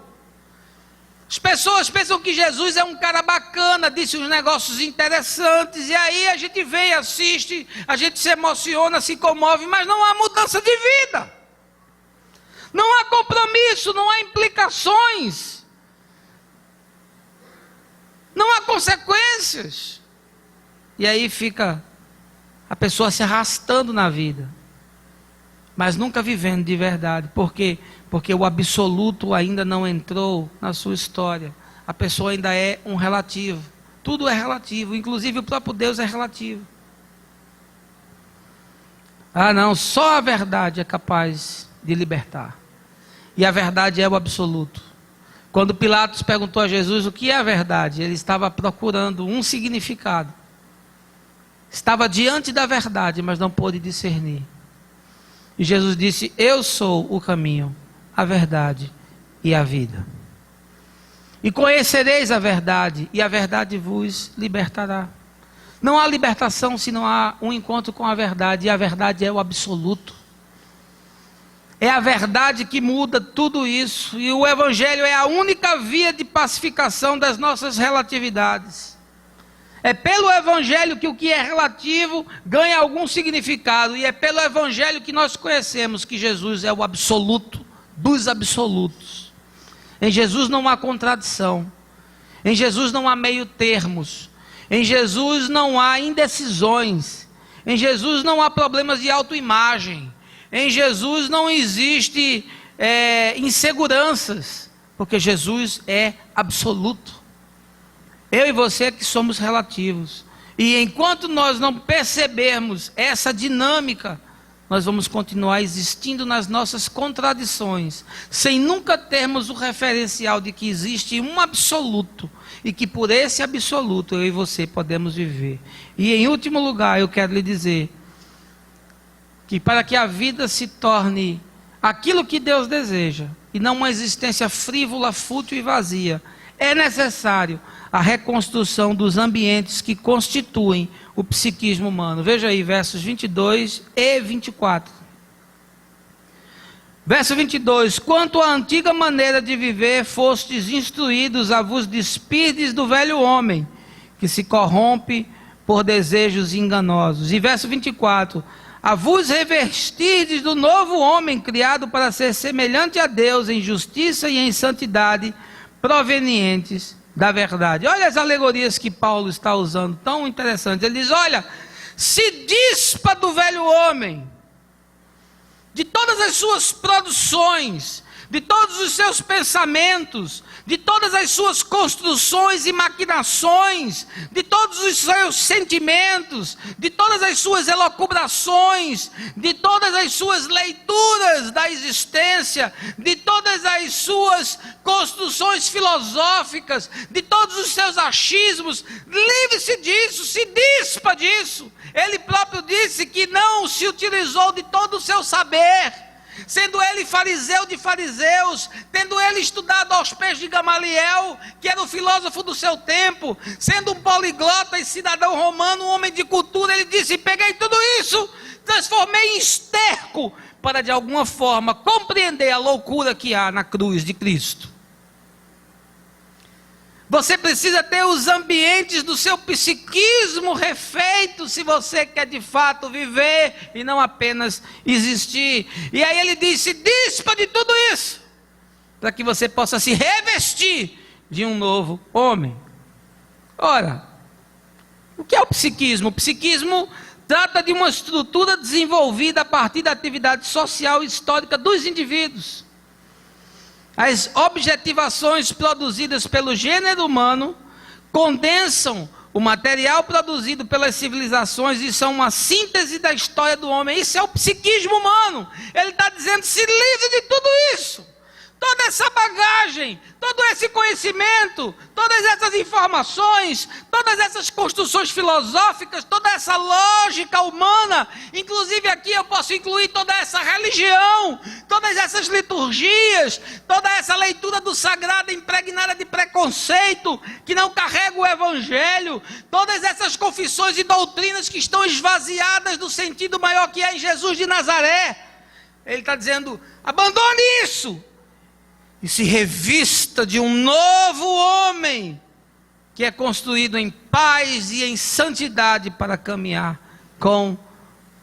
As pessoas pensam que Jesus é um cara bacana, disse uns negócios interessantes, e aí a gente vem, assiste, a gente se emociona, se comove, mas não há mudança de vida. Não há compromisso, não há implicações. Não há consequências. E aí fica a pessoa se arrastando na vida, mas nunca vivendo de verdade. Por quê? Porque o absoluto ainda não entrou na sua história. A pessoa ainda é um relativo. Tudo é relativo, inclusive o próprio Deus é relativo. Ah não, só a verdade é capaz de libertar. E a verdade é o absoluto. Quando Pilatos perguntou a Jesus o que é a verdade, ele estava procurando um significado. Estava diante da verdade, mas não pôde discernir. E Jesus disse, eu sou o caminho, a verdade e a vida. E conhecereis a verdade, e a verdade vos libertará. Não há libertação se não há um encontro com a verdade, e a verdade é o absoluto. É a verdade que muda tudo isso, e o Evangelho é a única via de pacificação das nossas relatividades. É pelo Evangelho que o que é relativo ganha algum significado. E é pelo Evangelho que nós conhecemos que Jesus é o absoluto dos absolutos. Em Jesus não há contradição. Em Jesus não há meio termos. Em Jesus não há indecisões. Em Jesus não há problemas de autoimagem. Em Jesus não existe inseguranças. Porque Jesus é absoluto. Eu e você que somos relativos. E enquanto nós não percebermos essa dinâmica, nós vamos continuar existindo nas nossas contradições, sem nunca termos o referencial de que existe um absoluto, e que por esse absoluto eu e você podemos viver. E em último lugar, eu quero lhe dizer, que para que a vida se torne aquilo que Deus deseja, e não uma existência frívola, fútil e vazia, é necessário a reconstrução dos ambientes que constituem o psiquismo humano. Veja aí, versos 22 e 24. Verso 22. Quanto à antiga maneira de viver, fostes instruídos a vos despirdes do velho homem, que se corrompe por desejos enganosos. E verso 24. A vos revestirdes do novo homem, criado para ser semelhante a Deus em justiça e em santidade, provenientes da verdade. Olha as alegorias que Paulo está usando, tão interessantes. Ele diz, olha, se dispa do velho homem, de todas as suas produções, de todos os seus pensamentos, de todas as suas construções e maquinações, de todos os seus sentimentos, de todas as suas elucubrações, de todas as suas leituras da existência, de todas as suas construções filosóficas, de todos os seus achismos. Livre-se disso, se dispa disso. Ele próprio disse que não se utilizou de todo o seu saber, sendo ele fariseu de fariseus, tendo ele estudado aos pés de Gamaliel, que era o filósofo do seu tempo, sendo um poliglota e cidadão romano, um homem de cultura. Ele disse, peguei tudo isso, transformei em esterco, para de alguma forma compreender a loucura que há na cruz de Cristo. Você precisa ter os ambientes do seu psiquismo refeitos, se você quer de fato viver e não apenas existir. E aí ele diz, se dispa de tudo isso, para que você possa se revestir de um novo homem. Ora, o que é o psiquismo? O psiquismo trata de uma estrutura desenvolvida a partir da atividade social e histórica dos indivíduos. As objetivações produzidas pelo gênero humano condensam o material produzido pelas civilizações e são uma síntese da história do homem. Isso é o psiquismo humano. Ele está dizendo, se livre de tudo isso. Toda essa bagagem, todo esse conhecimento, todas essas informações, todas essas construções filosóficas, toda essa lógica humana, inclusive aqui eu posso incluir toda essa religião, todas essas liturgias, toda essa leitura do sagrado impregnada de preconceito, que não carrega o evangelho, todas essas confissões e doutrinas que estão esvaziadas do sentido maior que é em Jesus de Nazaré. Ele está dizendo, abandone isso e se revista de um novo homem, que é construído em paz e em santidade para caminhar com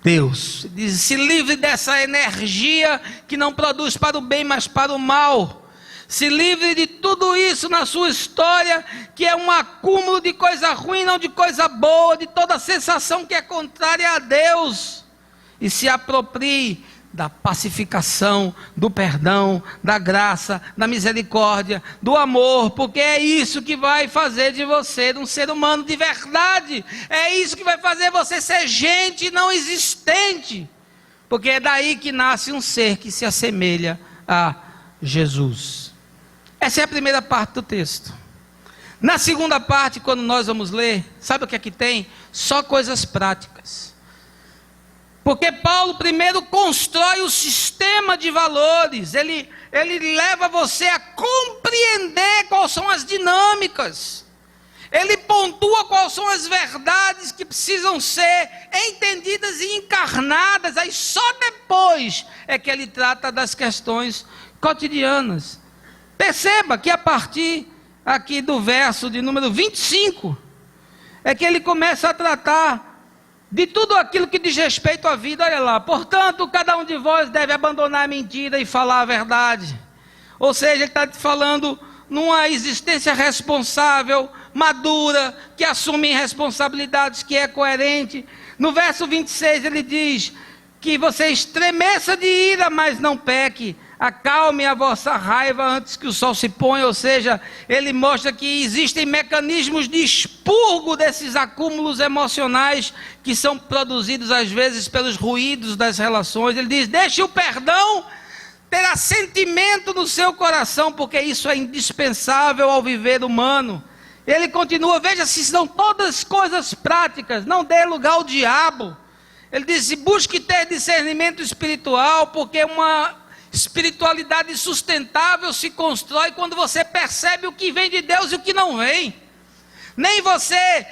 Deus. Diz, se livre dessa energia que não produz para o bem, mas para o mal. Se livre de tudo isso na sua história, que é um acúmulo de coisa ruim, não de coisa boa, de toda sensação que é contrária a Deus. E se aproprie da pacificação, do perdão, da graça, da misericórdia, do amor, porque é isso que vai fazer de você um ser humano de verdade. É isso que vai fazer você ser gente não existente, porque é daí que nasce um ser que se assemelha a Jesus. Essa é a primeira parte do texto. Na segunda parte, quando nós vamos ler, sabe o que é que tem? Só coisas práticas. Porque Paulo primeiro constrói o sistema de valores, ele leva você a compreender quais são as dinâmicas, ele pontua quais são as verdades que precisam ser entendidas e encarnadas, aí só depois é que ele trata das questões cotidianas. Perceba que a partir aqui do verso de número 25, é que ele começa a tratar de tudo aquilo que diz respeito à vida. Olha lá, portanto, cada um de vós deve abandonar a mentira e falar a verdade. Ou seja, ele está falando numa existência responsável, madura, que assume responsabilidades, que é coerente. No verso 26 ele diz que você estremeça de ira, mas não peque. Acalme a vossa raiva antes que o sol se ponha. Ou seja, ele mostra que existem mecanismos de expurgo desses acúmulos emocionais que são produzidos às vezes pelos ruídos das relações. Ele diz, deixe o perdão ter assentimento no seu coração, porque isso é indispensável ao viver humano. Ele continua, veja se são todas coisas práticas, não dê lugar ao diabo. Ele diz, busque ter discernimento espiritual, porque uma espiritualidade sustentável se constrói quando você percebe o que vem de Deus e o que não vem. Nem você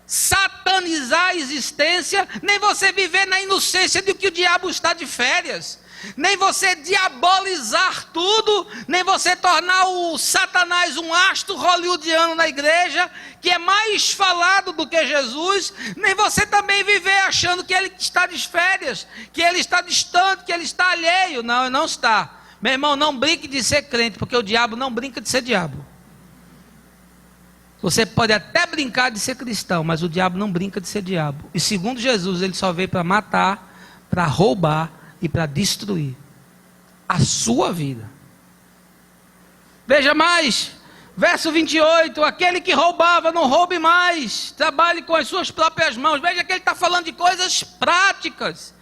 satanizar a existência, nem você viver na inocência de que o diabo está de férias, nem você diabolizar tudo, nem você tornar o Satanás um astro hollywoodiano na igreja, que é mais falado do que Jesus, nem você também viver achando que ele está de férias, que ele está distante, que ele está alheio. Não, ele não está. Meu irmão, não brinque de ser crente, porque o diabo não brinca de ser diabo. Você pode até brincar de ser cristão, mas o diabo não brinca de ser diabo. E segundo Jesus, ele só veio para matar, para roubar e para destruir a sua vida. Veja mais, verso 28, aquele que roubava, não roube mais, trabalhe com as suas próprias mãos. Veja que ele está falando de coisas práticas.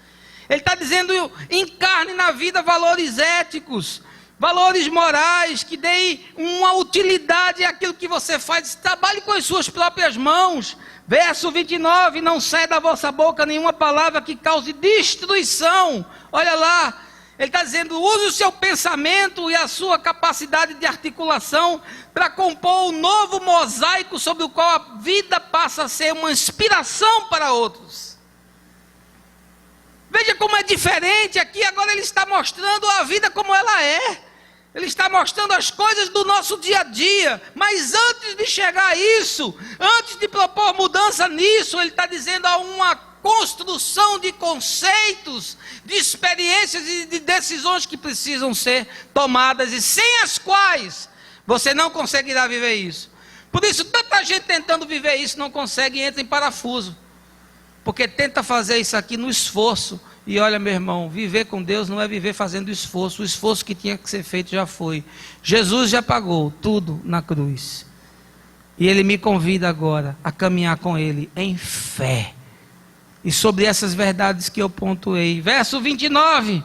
Ele está dizendo, encarne na vida valores éticos, valores morais, que deem uma utilidade àquilo que você faz. Trabalhe com as suas próprias mãos. Verso 29, não sai da vossa boca nenhuma palavra que cause destruição. Olha lá, ele está dizendo, use o seu pensamento e a sua capacidade de articulação para compor um novo mosaico sobre o qual a vida passa a ser uma inspiração para outros. Veja como é diferente aqui. Agora ele está mostrando a vida como ela é. Ele está mostrando as coisas do nosso dia a dia. Mas antes de chegar a isso, antes de propor mudança nisso, ele está dizendo a uma construção de conceitos, de experiências e de decisões que precisam ser tomadas e sem as quais você não conseguirá viver isso. Por isso, tanta gente tentando viver isso não consegue e entra em parafuso. Porque tenta fazer isso aqui no esforço. E olha, meu irmão, viver com Deus não é viver fazendo esforço. O esforço que tinha que ser feito já foi. Jesus já pagou tudo na cruz. E Ele me convida agora a caminhar com Ele em fé. E sobre essas verdades que eu pontuei. Verso 29.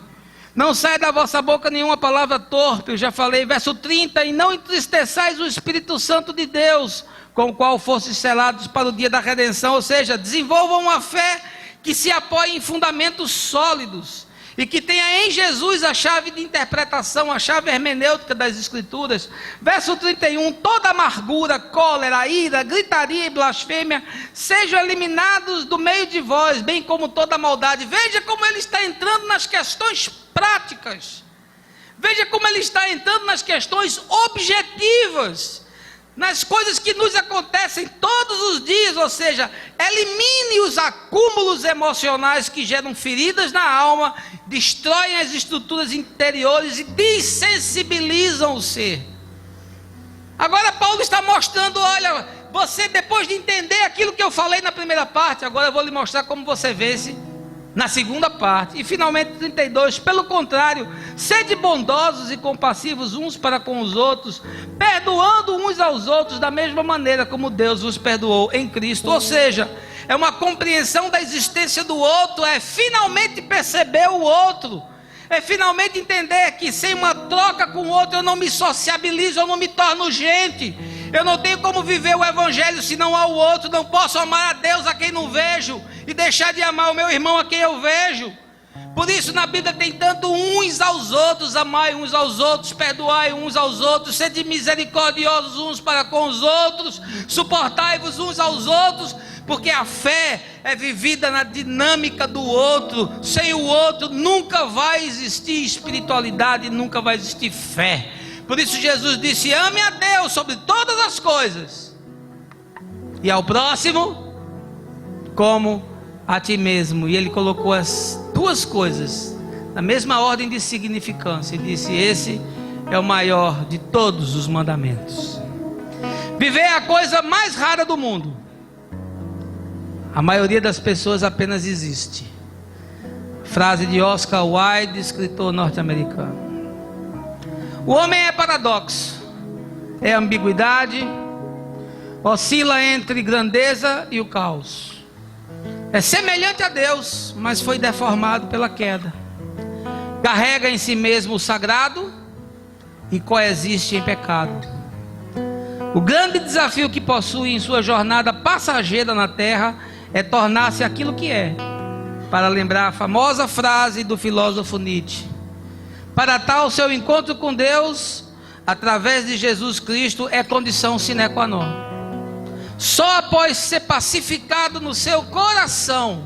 Não sai da vossa boca nenhuma palavra torpe. Eu já falei. Verso 30. E não entristeçais o Espírito Santo de Deus, com o qual fostes selados para o dia da redenção. Ou seja, desenvolvam uma fé que se apoie em fundamentos sólidos e que tenha em Jesus a chave de interpretação, a chave hermenêutica das Escrituras. Verso 31, toda amargura, cólera, ira, gritaria e blasfêmia sejam eliminados do meio de vós, bem como toda maldade. Veja como ele está entrando nas questões práticas, veja como ele está entrando nas questões objetivas, nas coisas que nos acontecem todos os dias. Ou seja, elimine os acúmulos emocionais que geram feridas na alma, destroem as estruturas interiores e desensibilizam o ser. Agora Paulo está mostrando, olha, você depois de entender aquilo que eu falei na primeira parte, agora eu vou lhe mostrar como você vence na segunda parte. E finalmente 32, pelo contrário, sede bondosos e compassivos uns para com os outros, perdoando uns aos outros da mesma maneira como Deus vos perdoou em Cristo. Ou seja, é uma compreensão da existência do outro, é finalmente perceber o outro, é finalmente entender que sem uma troca com o outro eu não me sociabilizo, eu não me torno gente. Eu não tenho como viver o evangelho se não há o outro. Não posso amar a Deus a quem não vejo e deixar de amar o meu irmão a quem eu vejo. Por isso na Bíblia tem tanto uns aos outros, amai uns aos outros, perdoai uns aos outros, sede misericordiosos uns para com os outros, suportai-vos uns aos outros, porque a fé é vivida na dinâmica do outro. Sem o outro nunca vai existir espiritualidade, nunca vai existir fé. Por isso Jesus disse, ame a Deus sobre todas as coisas e ao próximo como a ti mesmo. E ele colocou as duas coisas na mesma ordem de significância. Ele disse: esse é o maior de todos os mandamentos. Viver é a coisa mais rara do mundo. A maioria das pessoas apenas existe. Frase de Oscar Wilde, escritor norte-americano. O homem é paradoxo, é ambiguidade, oscila entre grandeza e o caos. É semelhante a Deus, mas foi deformado pela queda. Carrega em si mesmo o sagrado e coexiste em pecado. O grande desafio que possui em sua jornada passageira na terra é tornar-se aquilo que é, para lembrar a famosa frase do filósofo Nietzsche: para tal, seu encontro com Deus, através de Jesus Cristo, é condição sine qua non. Só após ser pacificado no seu coração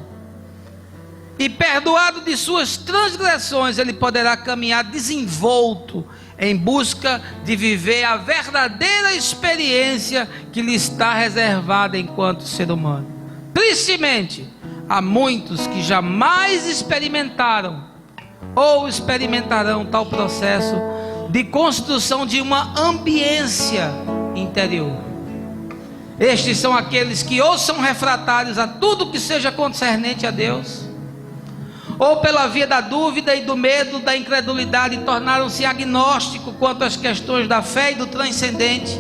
e perdoado de suas transgressões, ele poderá caminhar desenvolto em busca de viver a verdadeira experiência que lhe está reservada enquanto ser humano. Tristemente, há muitos que jamais experimentaram ou experimentarão tal processo de construção de uma ambiência interior. Estes são aqueles que ou são refratários a tudo que seja concernente a Deus, ou pela via da dúvida e do medo, da incredulidade, tornaram-se agnósticos quanto às questões da fé e do transcendente,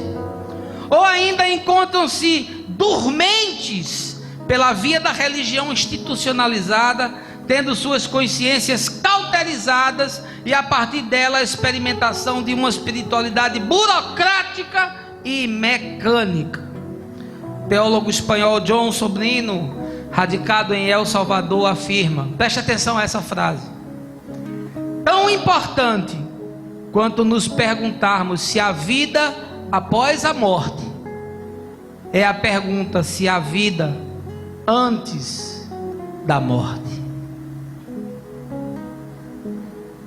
ou ainda encontram-se dormentes pela via da religião institucionalizada, tendo suas consciências cauterizadas e a partir dela a experimentação de uma espiritualidade burocrática e mecânica. O teólogo espanhol John Sobrino, radicado em El Salvador, afirma, preste atenção a essa frase: tão importante quanto nos perguntarmos se há vida após a morte é a pergunta se há vida antes da morte.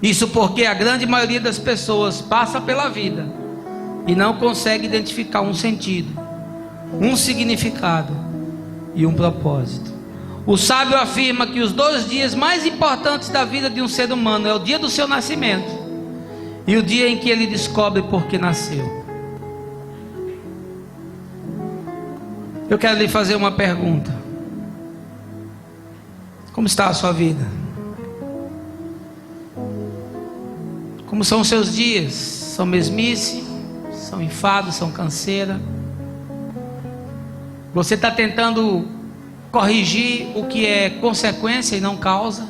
Isso porque a grande maioria das pessoas passa pela vida e não consegue identificar um sentido, um significado e um propósito. O sábio afirma que os 2 dias mais importantes da vida de um ser humano é o dia do seu nascimento e o dia em que ele descobre por que nasceu. Eu quero lhe fazer uma pergunta: como está a sua vida? Como são os seus dias? São mesmice? São enfado? São canseira? Você está tentando corrigir o que é consequência e não causa?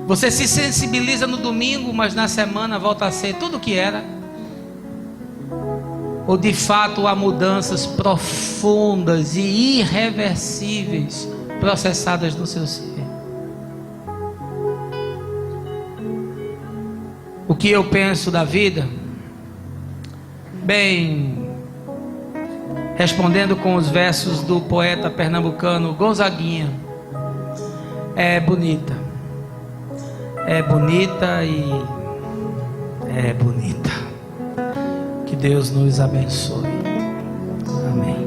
Você se sensibiliza no domingo, mas na semana volta a ser tudo o que era? Ou de fato há mudanças profundas e irreversíveis processadas no seu ser? O que eu penso da vida? Bem, respondendo com os versos do poeta pernambucano Gonzaguinha, é bonita e é bonita. Que Deus nos abençoe. Amém.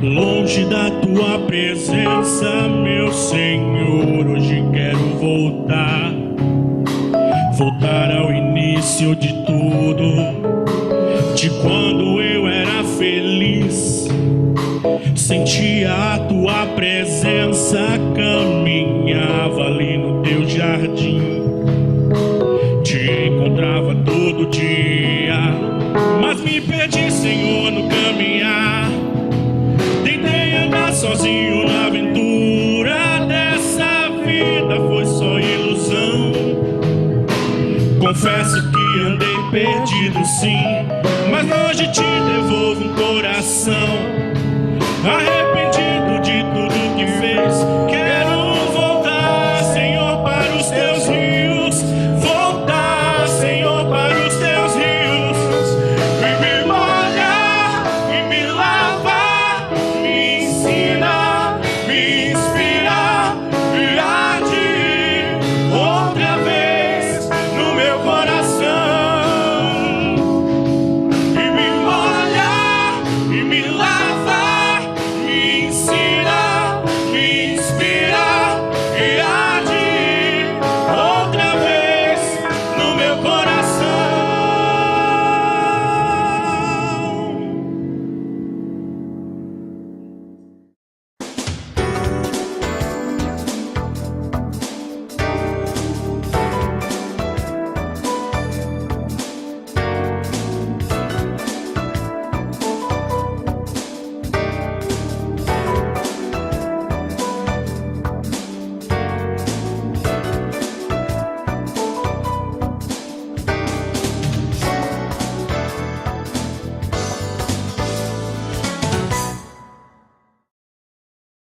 Longe da tua presença, meu Senhor, hoje quero voltar ao início de tudo, de quando eu era feliz, sentia a tua presença, caminhava ali no teu jardim, te encontrava todo dia, mas me perdi, Senhor, no caminhar. Tentei andar sozinho na aventura dessa vida, foi só ilusão. Confesso que andei perdido sim, mas hoje te devolvo um coração arrependido de tudo que fez.